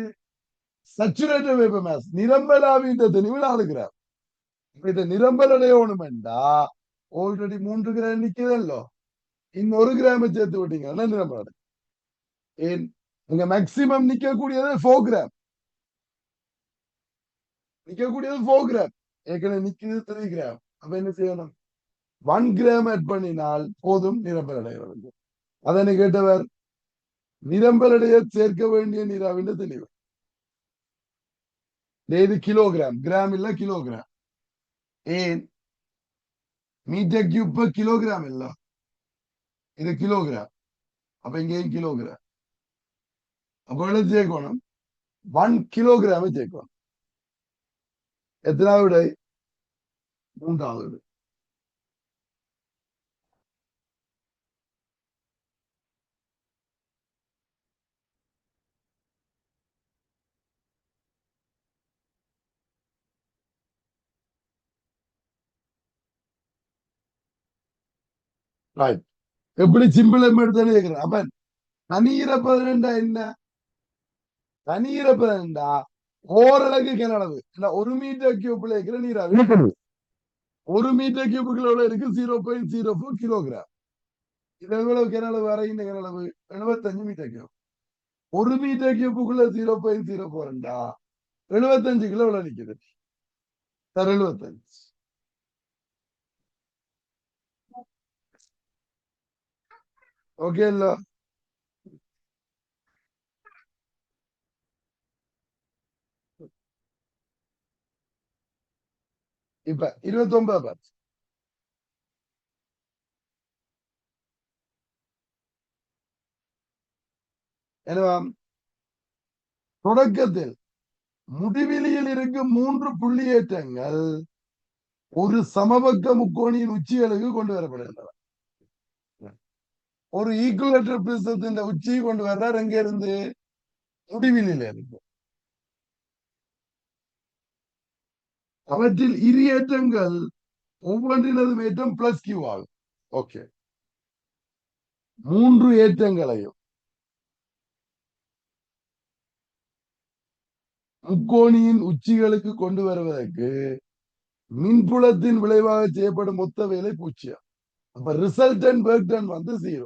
சச்சுரேட்டட் வேப்பர் மாஸ், நிரம்பலாவின் தெளிவு 4 கிராம். இத நிரம்பல் அடையணும்டா ஆல்ரெடி 3 கிராம் நிக்குதல்லோ, இன்னும் 1 கிராம் சேர்த்து விட்டீங்கன்னா நிரம்பல் அடை. ஏன் இங்க மேக்சிமம் நிக்கக்கூடியது 4 கிராம். நிக்கக்கூடியது 4 கிராம், ஏற்கனவே நிக்குது 3 கிராம். அப்ப என்ன செய்யணும்? 1 கிராம் ஆட் பண்ணினால் போதும் நிரம்பல் அடைகிறது. அதனை கேட்டவர் நிரம்பல் அடைய சேர்க்க வேண்டிய நீராவின் தெளிவு. இது கிலோகிராம், கிராம் இல்ல கிலோகிராம். ஏன் மீட்டர் கியூப் கிலோகிராம் இல்ல, இது கிலோகிராம். அப்ப இங்கேயும் கிலோகிராம். அப்ப சேர்க்கணும் 1 கிலோகிராம் சேர்க்கணும். எத்தனாவது விடை? 3வது விடை. எப்படி சிம்பிள் எடுத்தானே கேட்கிறேன். அப்ப தனியிறப்பதுண்டா என்ன? தனியிறப்பதுண்டா ஓரளவுக்கு கிணளவு இல்ல, 1 மீட்டர் கியூப்ல இருக்கிற நீராவி 1 மீட்டர் கியூபுக்குள்ள இருக்கு 0.04 கிலோகிராம். இது எவ்வளவு கிணளவு? அரைகின்ற கிணளவு 75 மீட்டர் கியூப். 1 மீட்டர் கியூபுக்குள்ள 0.04 75 கிலோ நிக்குது. 75. ஓகே இல்ல? இப்ப 29 பார்த்து என்னவா? தொடக்கத்தில் முடிவிலியில் இருக்கும் 3 புள்ளியேற்றங்கள் ஒரு சமபக்க முக்கோணியின் உச்சிகளுக்கு கொண்டு வரப்படுகின்றன. ஒரு ஈக்குவலேட்டர் பிரிசத்தின் உச்சியை கொண்டு வர்றார். எங்க இருந்து? முடிவிலியில இருக்கு. அவற்றில் இரு ஏற்றங்கள் ஒவ்வொன்றினதும் ஏற்றம் பிளஸ் கியூ ஆகும். ஓகே, 3 ஏற்றங்களையும் முக்கோணியின் உச்சிகளுக்கு கொண்டு வருவதற்கு மின்புலத்தின் விளைவாக செய்யப்படும் மொத்த வேலை 0. அப்ப ரிசல்டன் ஒர்க் டன் 0.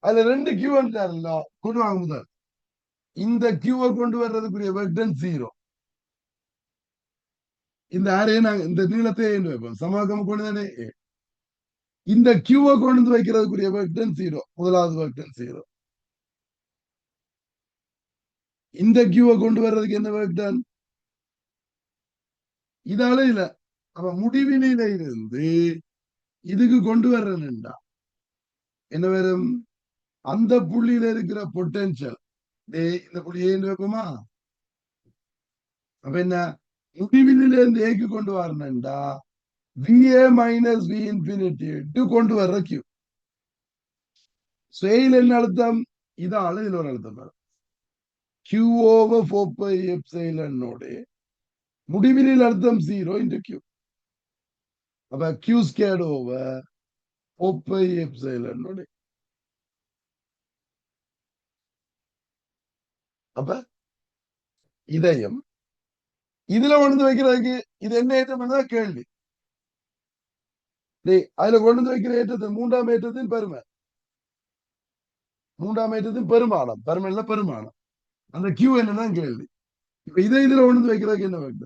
அதுல 2 கியூ கொண்டு வாங்க. முதல் இந்த கியூவை கொண்டு வர்றதுக்குரிய ஒர்க் டன் 0. இந்த ஆரையை நாங்க இந்த நீளத்தை வைப்போம். சமபக்க கொண்டு தானே. இந்த கியூவை கொண்டு வைக்கிறதுக்குரிய ஒர்க் டன் 0. முதலாவது ஒர்க் டன் 0. இந்த கியூவை கொண்டு வர்றதுக்கு என்ன ஒர்க் டன்? இதால இல்ல. அப்ப முடிவிலியில இருந்து இதுக்கு கொண்டு வர்றேன்டா என்ன வரும்? அந்த புள்ளியில இருக்கிற பொட்டன்ஷியல் இந்த புள்ளி ஏன்னு வைப்போமா? அப்ப என்ன? முடிவிலில இருந்து ஏக்கு கொண்டு வரணும்டா VA மைனஸ் V இன்ஃபினிட்டி கொண்டு வர்ற கியூ. செயல் என்ன அழுத்தம்? இதால இதுல ஒரு அழுத்தம் வரும். Q over 4 pi epsilon முடிவிலில் அழுத்தம் 0 into Q. அப்ப Q squared over 4 pi epsilon. அப்ப இதையும் இதுல கொண்டு வைக்கிறதுக்கு இது என்ன ஏற்றம் கேள்வி. அதுல கொண்டு வைக்கிற ஏற்றத்தின் 3ஆம் ஏற்றத்தின் பெருமை, 3ஆம் ஏற்றத்தின் பெருமானம், பெருமையில பெருமானம் அந்த கியூ என்னதான் கேள்வி. இப்ப இதுல ஒண்ணு வைக்கிறதுக்கு என்ன வைக்க?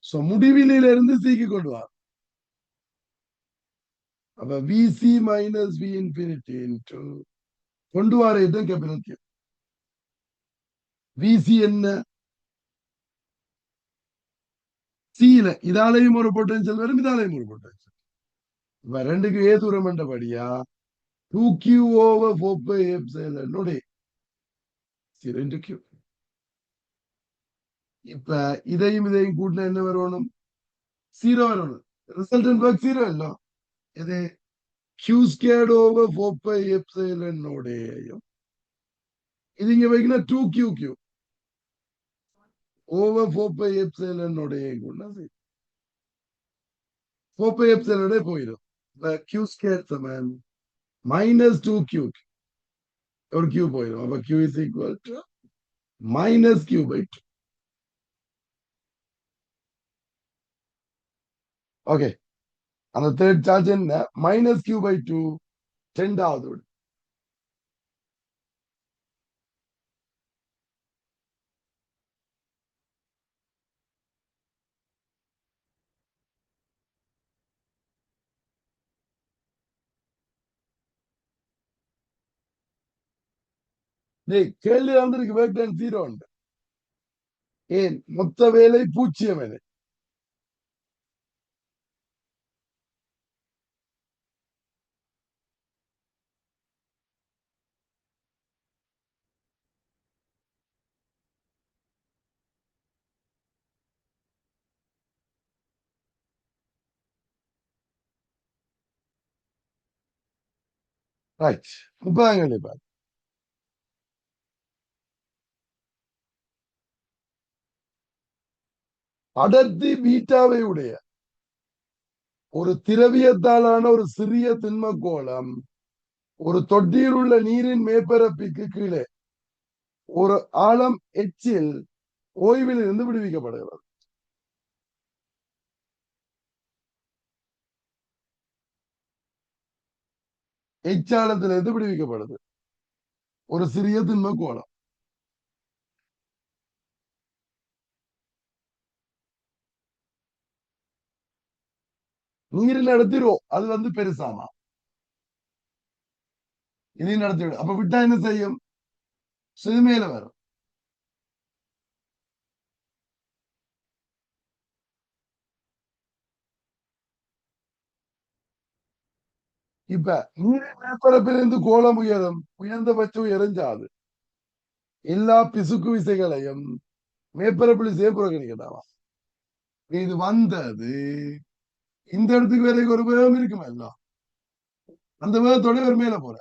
சோ முடிவிலியில இருந்து சிக்கு கொண்டு வா. அப்ப VC minus V infinity into கொண்டு வர இதுதான் கேபிட்டல் கியூ. விசி என்ன? சில இதாலையும் ஒரு பொட்டன்ஷியல் வரும், இதாலையும் ஒரு பொட்டன்ஷியல். இப்ப ரெண்டுக்கு ஏ தூரம் என்றபடியா 2q over 4 pi epsilon நோடி 0 into q. இப்ப இதையும் கூட்டினா என்ன வரணும்? 0 வரணும். Resultant work 0 இல்லோ. இது q squared over 4 pi epsilon நோடையும் இது இங்க வைக்கணும் 2qq over 4 pi epsilon நோடையும் கூட்டினா 4 pi epsilon போயிடும். q squared சமன் minus 2q ஒரு q போயிடும். அப்ப q is equal to minus q by 2. Okay, அந்த தேர்ட் சார்ஜ் என்ன? மைனஸ் கியூ பை 2 10வது. கேள்வி வந்திருக்கு ஒர்க் டன் 0 உண்டு. ஏன் மொத்த வேலை 0 வேலை. ரைட், 30ஆம் கேள்வி பாரு. அடர்த்தி பீட்டாவை உடைய ஒரு திரவியத்தாலான ஒரு சிறிய திண்ம கோளம் ஒரு தொட்டியில் உள்ள நீரின் மேற்பரப்பிற்கு கீழே ஒரு ஆழம் எச்சில் ஓய்வில் இருந்து விடுவிக்கப்படுகிறது. எச்சாளத்திலிருந்து விடுவிக்கப்படுது ஒரு சிறிய திண்ம கோளம். நீரில் நடத்திடும், அது வந்து பெருசாமா இனி நடத்திவிடும். அப்ப விட்டா என்ன செய்யும்? சிறுமையில வரும். இப்ப நீரின் மேற்பரப்பிலிருந்து கோளம் உயரும், உயர்ந்தபட்ச உயரஞ்சாது எல்லா பிசுக்கு விசைகளையும் மேற்பரப்பில் விசையை புறக்கணிக்கட்டாமா. இது வந்தது இந்த இடத்துக்கு வரைக்கும் ஒரு வேகம் இருக்குமா எல்லாம், அந்த வேகத்தோட ஒரு மேல போற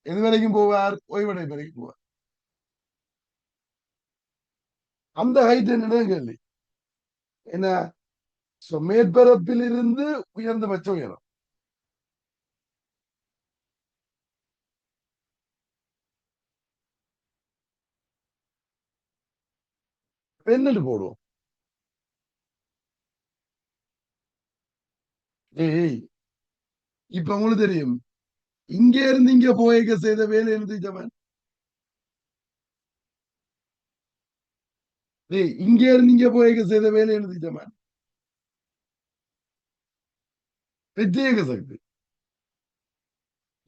எது வரைக்கும் போவார்? ஓய்வடை வரைக்கும் போவார். அந்த ஹைட் என்னன்னு கேள்வி என்ன? மேற்பரப்பில் இருந்து உயர்ந்தபட்ச உயரம் என்னன்னு போடுவோம். ஏய், இப்ப உங்களுக்கு தெரியும் இங்க இருந்து இங்க போய்க்க செய்த வேலை என்ன? இங்க இருந்து இங்க போய்க்க செய்த வேலை என்ன? பிரத்யேக சக்தி.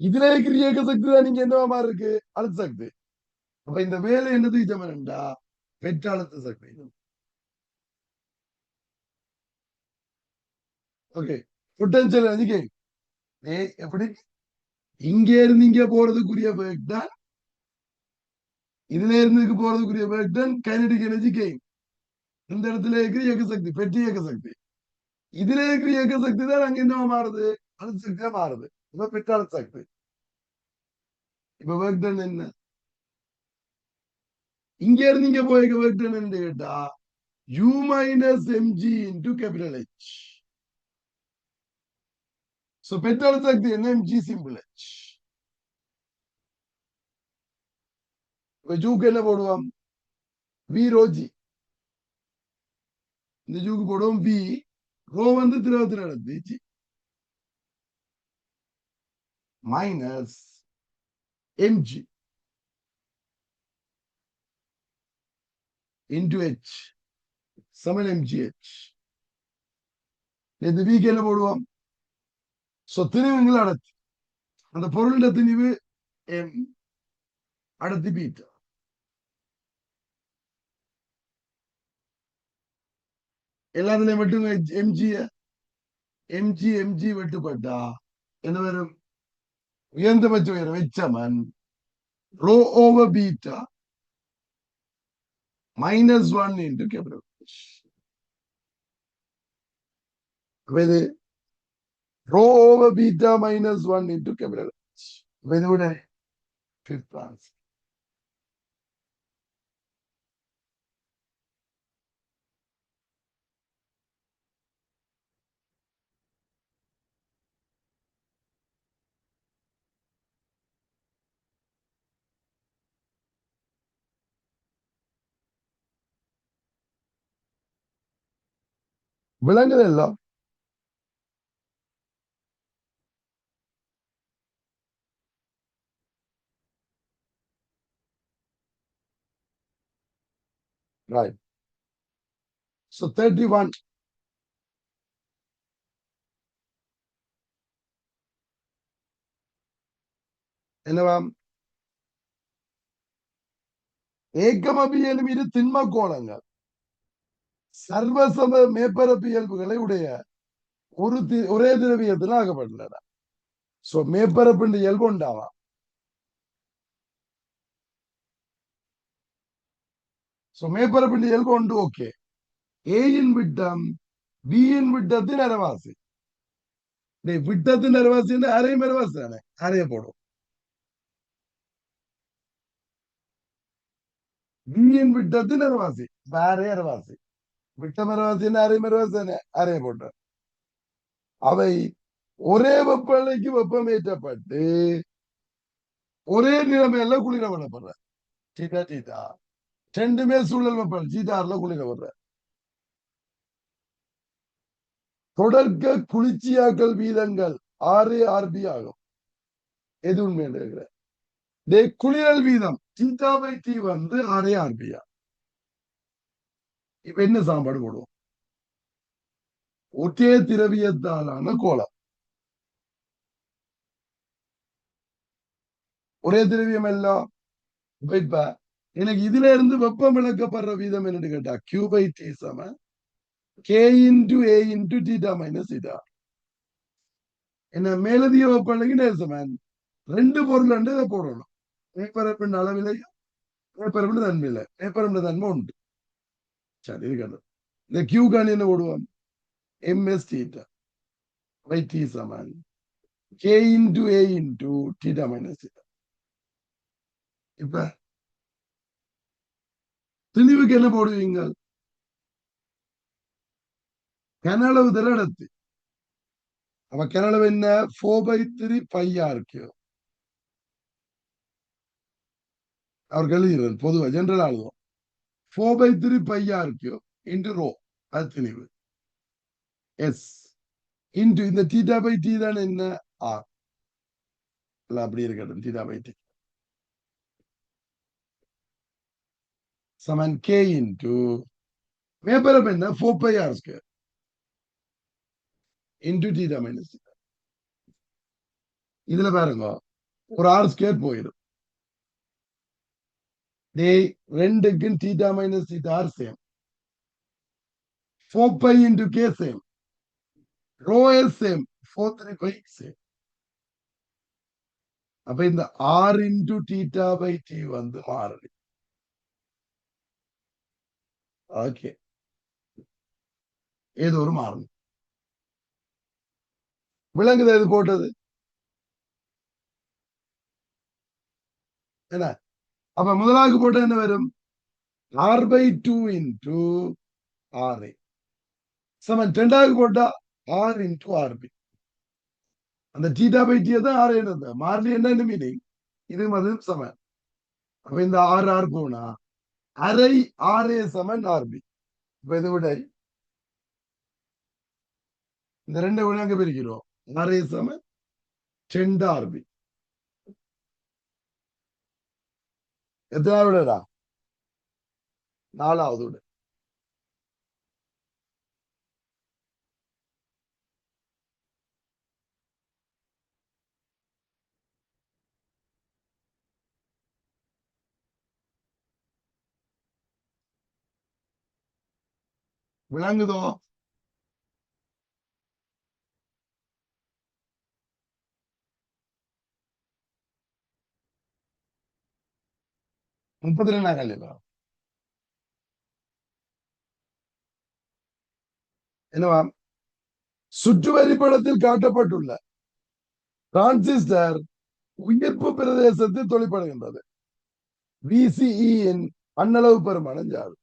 இதுல இருக்கிற இயக்க சக்தி தான் நீங்க என்னவா மாதிரி இருக்கு? அழுத்த சக்தி. அப்ப இந்த வேலை என்னது ஜமனண்டா? பெற்றாழுத்த சக்தி. ஓகே, பொட்டன்சியல் அதிகம். எப்படி இங்க இருந்து இங்க போறதுக்குரிய வேக் தான், இதுல இருந்து போறதுக்குரிய வேக் தான் கைனடிக் எனர்ஜி கெயின். இந்த இடத்துல இருக்கிற இயக்க சக்தி, பெற்ற இயக்க சக்தி. இதுல இருக்கிற இயக்க சக்தி தான் அங்க என்னவா மாறுது? அழுத்த சக்தியா மாறுது. இப்ப பெற்றாழுத்த சக்தி. இப்ப வேக் டன் என்ன? இங்க இருந்து இங்க போய் வேக் டன் என்ன கேட்டா u minus mg into capital H. So பெற்றாழுத்த சக்தி என்ன? mg simple h. இப்ப ஜூக்கு என்ன போடுவோம்? வி ரோஜி. இந்த ஜூக்கு போடுவோம் வி. ரோ வந்து திரவத்தில் நடந்துச்சு மைனஸ் mg into h சமன் mgh. இந்த வீக் என்ன போடுவோம்? திணிவுங்கள் அடர்த்தி, அந்த பொருளின் திணிவு m, அடர்த்தி பீட்டா. எல்லாத்துலயும் மட்டும் mg வெட்டுப்பட்டா என்ன வரும்? உயர்ந்தபட்ச உயரம் h rho over beta -1 into capital H. இது rho over beta -1 into capital H. இதோட fifth answer. விலங்குது எல்லாம் right. So 31. என்னவாம்? ஏகமபியலும் இரு திண்ம கோளங்கள் சர்வசம மேற்பரப்பு இயல்புகளை உடைய ஒரே திரவியத்தில் ஆகப்பட்டுள்ளன. சோ மேற்பரப்பு இயல்பு உண்டாவாம். சோ மேற்பரப்பு இயல்பு உண்டு. ஓகே, ஏயின் விட்டம் பியின் விட்டத்தின் அரைவாசி. விட்டத்தின் அரைவாசி அரை மரவாசி தானே, அறைய போடும். பியின் விட்டத்தின் அரைவாசி, அரை அரைவாசி. விட்ட மரவாசி அரை மரவாசி தானே, அறைய போட்ட. அவை ஒரே வெப்பநிலைக்கு வெப்பமேற்றப்பட்டு ஒரே நிலைமையில குளிர விடப்படுற. சீட்டா சீட்டா ரெண்டுமே சூழல் வெப்பம் சீட்டாறுல குளிர விடுற. தொடர்க்க குளிர்ச்சியாக்கல் வீதங்கள் 6 RB ஆகும். எது உண்மையில இருக்கிற குளிரல் வீதம் T வந்து 6 RB. இப்ப என்ன சாப்பாடு போடுவோம்? ஒற்றைய திரவியத்தாலான கோலம். ஒரே திரவியம் எல்லாம். இப்ப எனக்கு இதுல இருந்து வெப்பம் விளக்கப்படுற வீதம் என்னன்னு கேட்டா Q/T சம K into A into theta minus theta. என்ன மேலதிக வெப்பநிலைக்கு நேசமன் ரெண்டு பொருள் இதை போடணும். மேற்பரப்பின் அளவிலையும் மேற்பரப்பின் தன்மையில மேற்பரப்பின் தன்மை உண்டு. சரி, இருக்கணும். இந்த Q காணி என்ன போடுவோம்? MS theta by T Saman K into A into theta minus theta. இப்ப திணிவுக்கு என்ன போடுவீங்க? கனளவு தர அடர்த்தி. அப்ப கனளவு என்ன? 4/3 πr3. அவருக்கு எழுதுகிறது பொதுவா ஜெனரல் ஆளுவோம். 4/3 πr3 into ரோ, அது திணிவு. எஸ் இன்டு இந்த θ/T தானே என்ன? ஆர். அப்படி இருக்கட்டும். θ/T சமன் K இன்டு மேற்பரப்பு என்ன? 4πr² into θ minus θ. இதுல பாருங்க, ஒரு r² போயிடும். ரெண்டுக்கும் θ minus θ are same. 4π into K same. Rho S same. 4/3 same. அப்ப இந்த ஆர் இன்டு θ/T வந்து மாறி. ஓகே, ஏதோ ஒரு மாறணும். விலங்குது எது போட்டது? என்ன? அப்ப முதலாவது போட்ட என்ன வரும்? R/2 இன்டு RA சமன் ரெண்டாவது போட்டா R இன்டு RB. அந்த θ/T தான் R என்னது மாறி என்ன மீனிங்? இது அதுவும் சமன். அப்ப இந்த R போனா அரை RA சமன் RB. இப்ப இது விட இந்த ரெண்டு விட பிரிக்கிறோம். RA சமன் 2 RB. எத்தனாவது விடா? நாலாவது விட. விளங்குதோ? 32 கல்லிப்பா. என்னவா? சுற்று வரைபடத்தில் காட்டப்பட்டுள்ள டிரான்சிஸ்டர் உயிர்ப்பு பிரதேசத்தில் தொழிற்படுகின்றது. விசிஇயின் அண்ணளவு பெருமானம் யாது?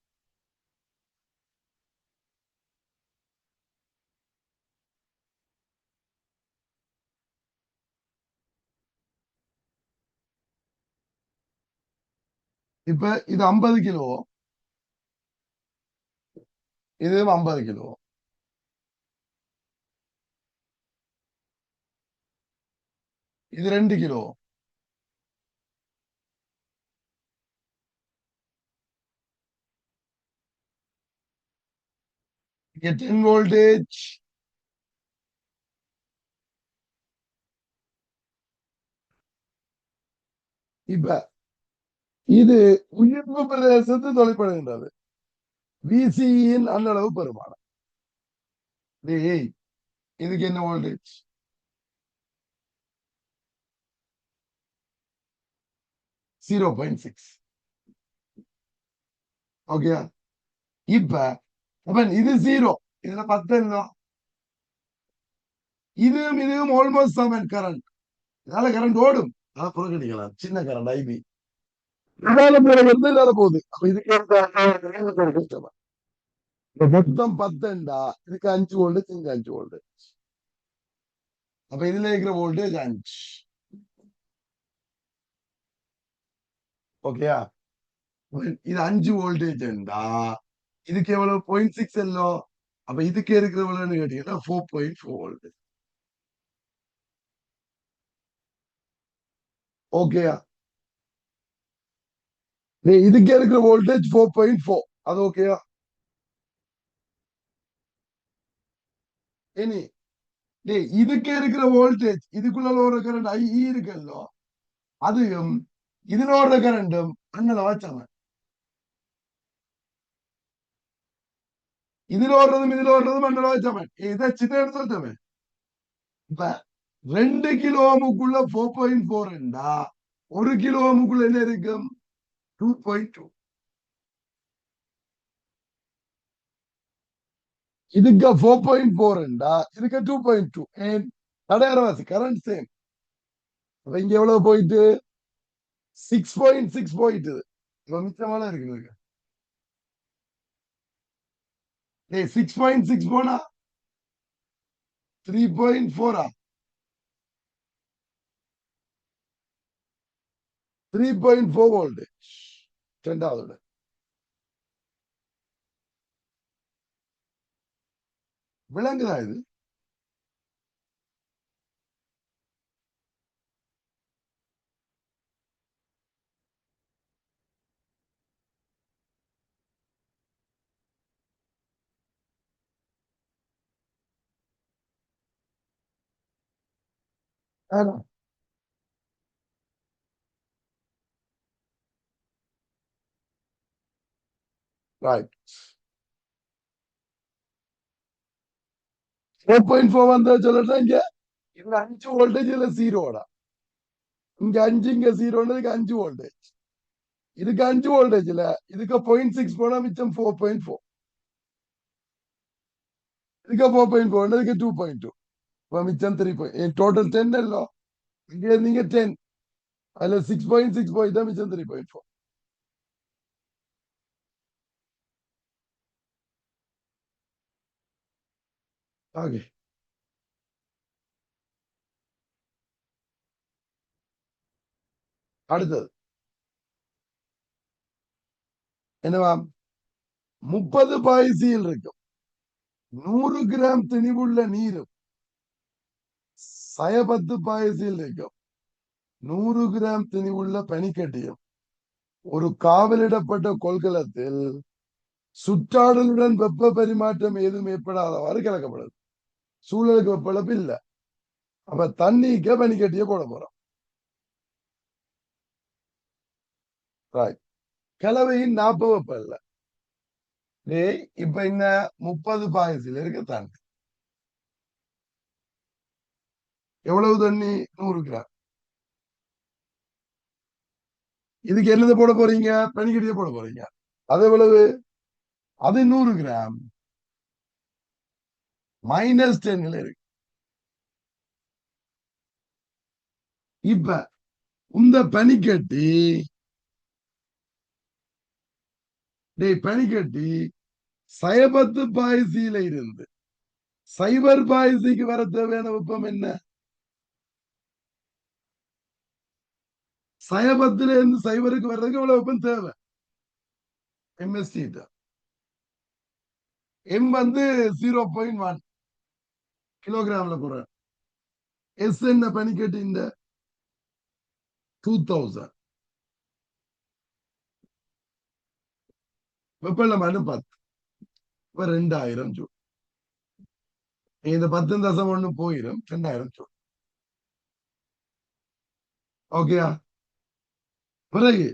இப்ப இது 50 கிலோ, இது 50 கிலோ, இது 2 கிலோ. இங்க 10 வோல்டேஜ், இப்ப இது உயிர்ப்பு பிரதேசத்தில் தொழிற்படுகின்றது. விசிஇயின் அண்ணளவு பெருமானம். இதுக்கு என்ன வோல்டேஜ்? 0.6. ஓகே. இப்ப இது 0, இதுல 10 இல்ல, இதுவும் ஆல்மோஸ்ட் சமன் கரண்ட். இதனால கரண்ட் ஓடும். அதான் புறக்கணிக்கலாம். சின்ன கரண்ட் ஐபி இதால போகுது. அப்ப இதுக்கு மொத்தம் 10, இதுக்கு 5 வோல்டேஜ், இங்க 5 வோல்டேஜ். அப்ப இதுல இருக்கிற வோல்டேஜ் 5. ஓகேயா? இது 5 வோல்டேஜ் என்றா இதுக்கு எவ்வளவு? 0.6 எல்லோ. அப்ப இதுக்கு இருக்கிற எவ்வளவுன்னு கேட்டீங்கன்னா 4.4 வோல்டேஜ். ஓகேயா? இதுக்கு இருக்கிற வோல்டேஜ் 4.4. அது ஓகேயா? இனி இதுக்கு இருக்கிற வோல்டேஜ், இதுக்குள்ள ஒரு கரண்ட் ஐ இருக்குல்லோ, அதுவும் இதுல ஓடுற கரண்டும் அண்ணல வச்சாங்க. இதுல ஓடுறதும் அண்ணல வச்சாம இதை சின்ன எடுத்து. இப்ப 2 கிலோ ஓமுக்குள்ள 4.4 1 கிலோ ஓமுக்குள்ள என்ன இருக்கும்? 2.2. இதுக்கு 4.4 இதுக்கு 2.2. தடையரவாசி கரண்ட் சேம். இங்க எவ்வளவு போயிட்டு? 6.6 போயிட்டு. இப்ப மிச்சமால இருக்கு. 6.6 போனா 3.4. 3.4 வோல்டேஜ். ரெண்டாவது விளங்குதா? இது ரைட். 4.4 வந்தா சொல்லட்டா? இங்க இதுல 5 வோல்டேஜ், இதுல 0. இங்க 5, இங்க 0, இதுக்கு 5 வோல்டேஜ். இதுக்கு 5 வோல்டேஜ்ல இதுக்கு 0.6 போனா மிச்சம் 4.4. இதுக்கு 4.4, இதுக்கு 2.2. மிச்சம் 3. டோட்டல் 10 இல்லோ. இங்க நீங்க 10, அதுல 6.6 போயிட்டா மிச்சம் 3.4. ஓகே. அடுத்தது என்னவா? 30 பாய்சியில் இருக்கும் 100 கிராம் திணிவுள்ள நீரும் 10 பாய்சியில் இருக்கும் 100 கிராம் திணிவுள்ள பனிக்கட்டியும் ஒரு காவலிடப்பட்ட கொள்கலத்தில் சுற்றாடலுடன் வெப்ப பரிமாற்றம் ஏதும் ஏற்படாதவாறு கலக்கப்படுது. சூழலுக்கு வெப்பளப்பு இல்ல. அப்ப தண்ணிக்கு பனிக்கட்டிய போட போறோம். கலவையின் 40 வெப்பம் இல்ல. இப்ப என்ன 30 பாயசில் இருக்கு தண்ணி. எவ்வளவு தண்ணி? 100 கிராம். இதுக்கு என்னது போட போறீங்க? பனிக்கட்டிய போட போறீங்க. அது எவ்வளவு? அது 100 கிராம். -10 இருக்கு. இப்ப இந்த பனிக்கட்டி பனிக்கட்டி சைபத்து பாயசியில இருந்து சைபர் பாயசிக்கு வர தேவையான வெப்பம் என்ன? சைபத்துல இருந்து சைபருக்கு வர்றதுக்கு எவ்வளவு வெப்பம் தேவை? எம்எஸ்டி எம் வந்து 0.1 கிலோகிராம்ல போற. எஸ் என்ன பனிக்கட்டி? இந்த 2000 வெப்பம் மட்டும் 10. இப்ப 2000 ஜூல். இந்த 10.1 போயிடும். 2000 ஜூல். ஓகேயா? பிறகு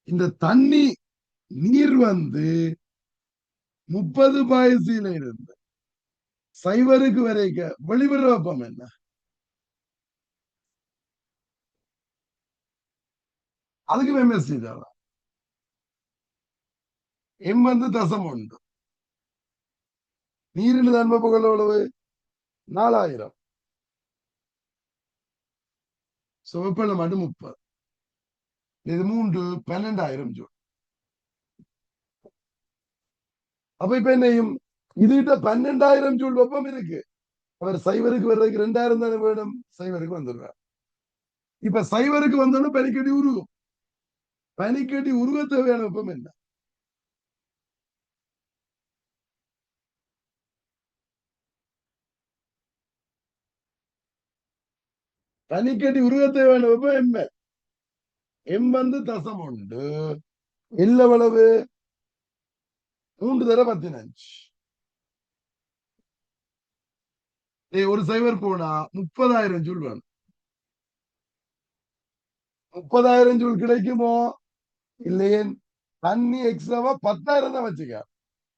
இந்த தண்ணி நீர் வந்து 30 பாயசியில இருந்து சைபருக்கு வரைக்க வெளிவர வெப்பம் என்ன? அதுக்கு எம்எஸ்டி தான். எம் வந்து 0.1. நீரின் தன்மப்புகள் எவ்வளவு? 4000. வெப்பம் மட்டும் 30. இது 3 12,000 ஜூல். அப்ப இப்ப என்னையும் இதுகிட்ட 12,000 ஜூல் வெப்பம் இருக்கு. அவர் சைபருக்கு வர்றதுக்கு 2000 தானே வேணும். சைபருக்கு வந்துடுறார். இப்ப சைபருக்கு வந்தோன்னு பனிக்கட்டி உருகும். பனிக்கட்டி உருவ தேவையான வெப்பம் என்ன? பனிக்கட்டி உருவ தேவையான வெப்பம் எம். எம் வந்து 0.1. எவ்வளவு? 3 தர 15. ஒரு சைபர் போனா 30,000 ஜூல் வேணும். 30,000 ஜூல் கிடைக்குமோ? இல்லையே. தண்ணி எக்ஸ்ட்ராவா 10,000 தான் வச்சுக்க.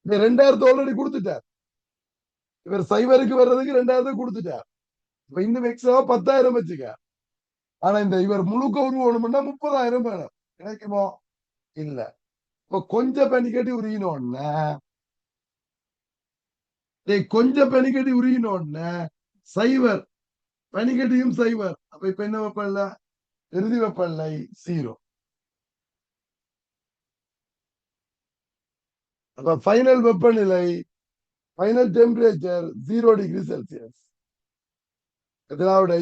இந்த 2000 ஆல்ரெடி கொடுத்துட்டார். இவர் சைபருக்கு வர்றதுக்கு 2000 கொடுத்துட்டார். இப்ப இன்னும் எக்ஸ்ட்ராவா 10,000 வச்சுக்க. ஆனா இந்த இவர் முழுக்க உருவணும்னா 30,000 வேணும். கிடைக்குமோ? இல்ல. இப்ப கொஞ்சம் பனிக்கட்டி உருகினோன்னு கொஞ்சம் பனிக்கட்டி உருகினோன்னு சைபர் பனிக்கட்டியும் சைபர். அப்ப இப்ப என்ன வெப்பம்? இறுதி வெப்பநிலை 0. அப்ப ஃபைனல் வெப்பநிலை ஃபைனல் டெம்பரேச்சர் 0 டிகிரி செல்சியஸ். எத்தனாவது?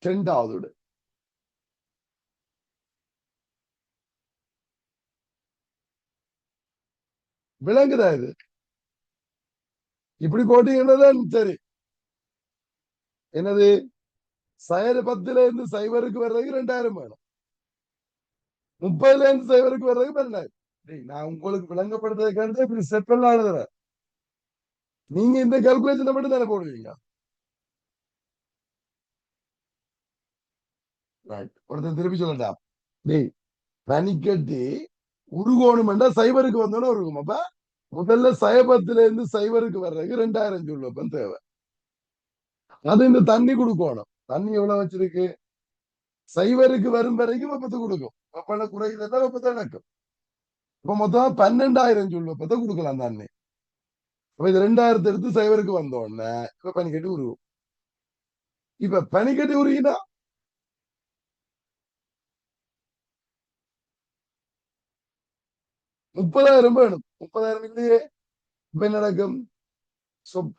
10வது. விளங்குதா இது? இப்படி போட்டீங்கன்னதான் சரி. என்னது? 1010 இருந்து சைபருக்கு வர்றதுக்கு 2000 வேணும். 30 இருந்து சைபருக்கு வர்றதுக்கு 12,000. நான் உங்களுக்கு விளங்கப்படுத்துறதுக்காக இப்படி ஸ்டெப் எல்லாம் எழுதுறேன். நீங்க இந்த கால்குலேஷனை மட்டும் தானே போடுவீங்க. ஒருத்தர் திருப்பி சொல்லட்டா? டேய், பனிக்கட்டி உருகோணும் சைபருக்கு வந்தோன்னு உருகும். அப்ப முதல்ல சைபத்துல இருந்து சைபருக்கு வர்றதுக்கு 2000 ஜூல் வெப்பம் தேவை. அது இந்த தண்ணி கொடுக்கணும். தண்ணி எவ்வளவு வச்சிருக்கு? சைபருக்கு வரும் வரைக்கும் வெப்பத்தை கொடுக்கும். வெப்பம் குறையில வெப்பத்தை நடக்கும். இப்ப மொத்தம் 12,000 ஜூல் வெப்பத்தை கொடுக்கலாம் தண்ணி. அப்ப இது 2000 எடுத்து சைபருக்கு வந்த உடனே இப்ப பனிக்கட்டி உருகும். இப்ப பனிக்கட்டி உருகினா 30,000 வேணும். 30,000 இல்லையே. இப்ப என்ன நடக்கும்?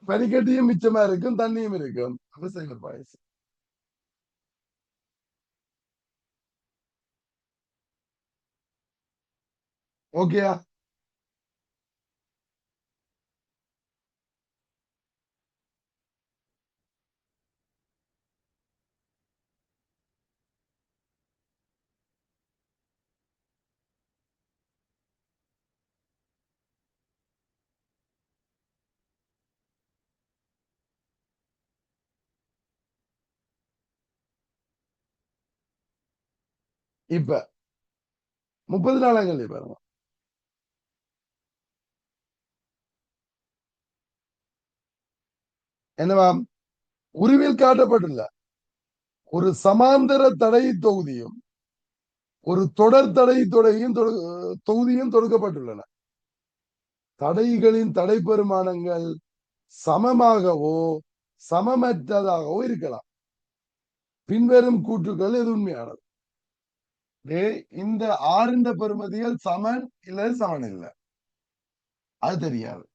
பனிக்கட்டியும் மிச்சமா இருக்கும், தண்ணியும் இருக்கும். அப்ப சைபர் பாயசம். ஓகேயா? இப்ப 34ஆம் கேள்வி பாருங்க. என்னவா? உருவில் காட்டப்பட்டுள்ள ஒரு சமாந்தர தடை தொகுதியும் ஒரு தொடர் தடை தொகுதியும் தொடுக்கப்பட்டுள்ளன. தடைகளின் தடை பெருமானங்கள் சமமாகவோ சமமற்றதாகவோ இருக்கலாம். பின்வரும் கூற்றுக்கள் எது உண்மையானது? இந்த ஆறின் பெருமதிகள் சமன் இல்ல சமன் இல்லை, அது தெரியாது.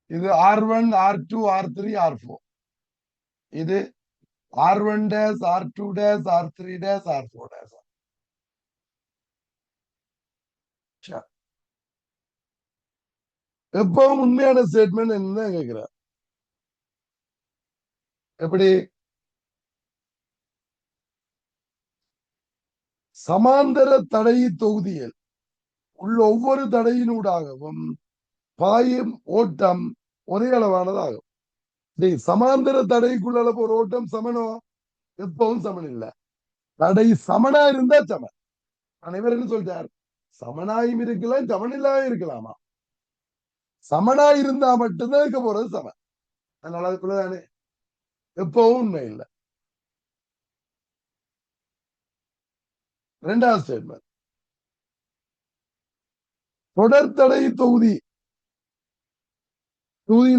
இது R1 R2 R3 R4. இது R1 days R2 days R3 days R4 days. எப்பவும் உண்மையான ஸ்டேட்மெண்ட் என்ன கேட்கிறார்? எப்படி? சமாந்தர தடை தொகுதியில் உள்ள ஒவ்வொரு தடையினூடாகவும் பாயும் ஓட்டம் ஒரே அளவானதாகும். சமாந்தர தடைக்குள்ள ஒரு ஓட்டம் சமனோ? எப்பவும் சமன் இல்ல. தடை சமனா இருந்தா சமன். அனைவர் என்ன சொல்றார்? சமனாயும் இருக்கலாம் சமனில்லாம இருக்கலாமா? சமனா இருந்தா மட்டும்தான் இருக்க போறது சமன். அதனால அதுக்குள்ளதானே எப்பவும் உண்மை இல்லை. இரண்டாவது ஸ்டேட்மெண்ட், தொடர் தடை தொகுதியில்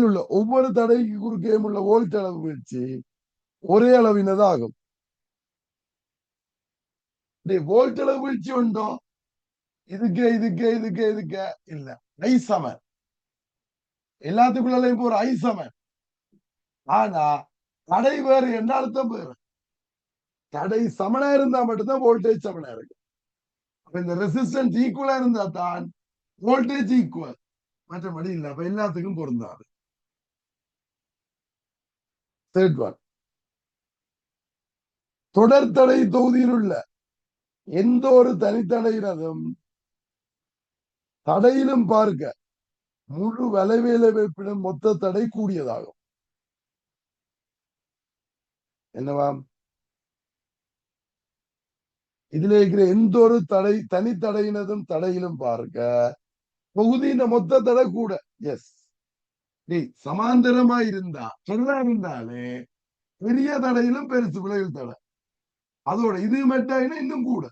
உள்ள ஒவ்வொரு தடைக்கு குறுக்கே உள்ள வோல்ட் அளவு வீழ்ச்சி ஒரே அளவினதாகும். வோல்ட் அளவு வீழ்ச்சி உண்டோ? இதுக்கு இல்ல. ஐ சமன் எல்லாத்துக்குள்ளே ஒரு ஐ சமன். ஆனா தடை வேறு என்ன அர்த்தம் வேறு. தடை சமனா இருந்தா மட்டும்தான் வோல்டேஜ் சமனா இருக்கு. இந்த ரெசிஸ்டன்ஸ் ஈக்குவலா இருந்தா தான் வோல்டேஜ் ஈக்குவல், மற்றபடி இல்ல. அப்ப எல்லாத்துக்கும் பொருந்தாது. தேர்ட் ஒன், தொடர் தடை தொகுதியில் உள்ள எந்த ஒரு தனித்தடையினதும் தடையிலும் பார்க்க முழு வலைவேலைப்பிடும் மொத்த தடை கூடியதாகும். என்னவா? இதுல இருக்கிற எந்த ஒரு தனித்தடையினதும் தடையிலும் பார்க்க தொகுதியின் மொத்த தடை கூட. எஸ், சமாந்தரமா இருந்தாலே பெரிய தடையிலும் பெருசு விளைவில் தடை. அதோட இது மெட்டாயினா இன்னும் கூட.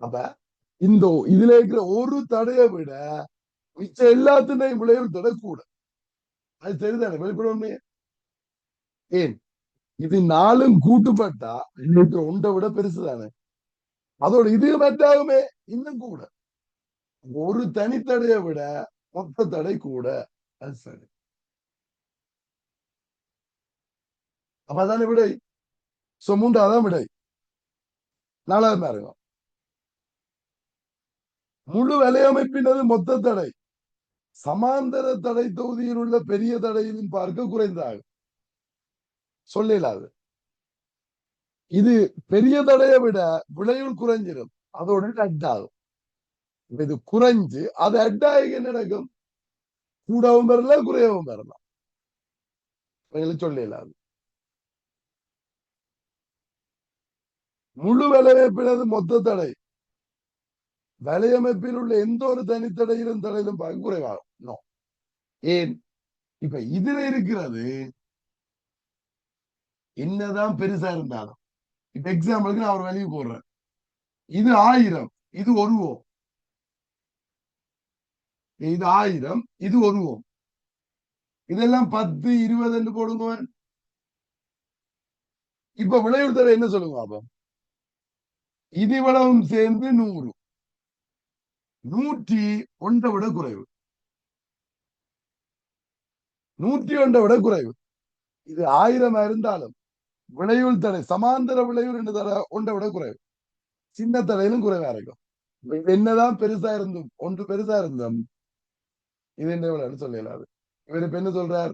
அப்ப இந்த இதுல இருக்கிற ஒரு தடையை விட மிச்ச எல்லாத்தினையும் விளைவில் தடை கூட. அது சரிதானே? வெளிப்படமே. ஏன் இது நாளும் கூட்டுப்பட்டா ஒன்றை விட பெருசு தானே. அதோட இது மெட்டாகுமே இன்னும் கூட. ஒரு தனித்தடையை விட மொத்த தடை கூட. அது சரி. அப்ப அதான விடை. மூன்றாவதான் விடை. நாலாவது பாருங்க, முழு வலையமைப்பினது மொத்த தடை சமாந்தர தடை தொகுதியில் உள்ள பெரிய தடையிலும் பார்க்க குறைந்தாகும். சொல்லலாது. இது பெரிய தடையை விட விளைவில் குறைஞ்சிடும். அதோட அட் ஆகும். இது குறைஞ்சு அது அட் ஆகி என்ன நடக்கும்? கூடவும் பெறலாம் குறையவும் பெறலாம். சொல்லலாது. முழு வலையமைப்பினது மொத்த தடை வலையமைப்பில் உள்ள எந்த ஒரு தனித்தடையிலும் தடையிலும் பார்க்க குறைவாகும். ஏன்? இப்ப இதுல இருக்கிறது என்னதான் பெருசா இருந்தாலும், இப்ப எக்ஸாம்பிளுக்கு நான் ஒரு வேல்யூ போடுறேன். இது 1000, இது 1 ஓம். இது 1000, இது 1 ஓம். இதெல்லாம் 10, 20 என்று போடுங்க. இப்ப விளைவு தடை என்ன சொல்லுங்க அப்ப? இது இவ்வளவும் சேர்ந்து 100, 101 விட குறைவு. 101 விட குறைவு. இது 1000 இருந்தாலும் விளைவுள் தடை சமாந்தர விளைவு 2 தடை 1 விட குறைவு. சின்ன தடையிலும் குறைவா இருக்கும். என்னதான் பெருசா இருந்தும், ஒன்று பெருசா இருந்தும் இது என்ன சொல்லலாது. இவர் இப்ப என்ன சொல்றார்?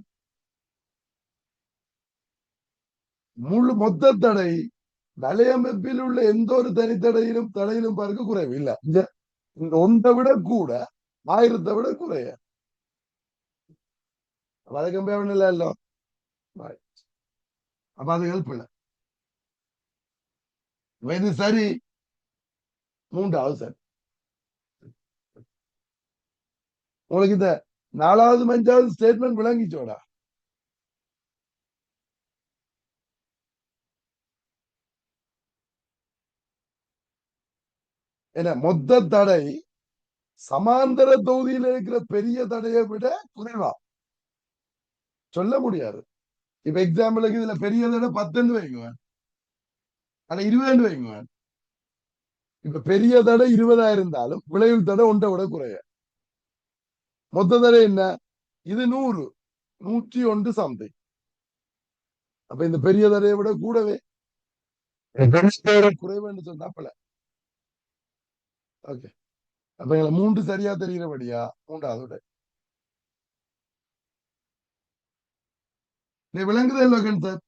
முழு மொத்த தடை வலையமைப்பில் உள்ள எந்த ஒரு தடையிலும் பார்க்க குறைவு இல்ல. இந்த ஒன்றை விட கூட 1000 விட குறைய. அதை கம்பேர் பண்ணல இல்ல. அப்ப அது ஹெல்ப் இல்ல. இது சரி. 3வது சரி. உங்களுக்கு இந்த 4வது 5வது ஸ்டேட்மெண்ட் விளங்கிச்சோடா? என்ன மொத்த தடை சமாந்தர தொகுதியில் இருக்கிற பெரிய தடையை விட குறைவா சொல்ல முடியாது. இப்ப எக்ஸாம்பிளுக்கு இதுல பெரிய தடை 10 வைங்க, ஆனா 20 வைங்க. இப்ப பெரிய தடை 20 இருந்தாலும் விளைவு தடை 1 விட குறைய. மொத்த தடை என்ன? இது 100, 101 சம்திங். அப்ப இந்த பெரிய தடையை விட கூடவே குறைவுன்னு சொன்னாப்பல. ஓகே. அப்ப எங்களை 3 சரியா தெரிகிறபடியா 3வது நீ விளங்குதே லோகன் சார்.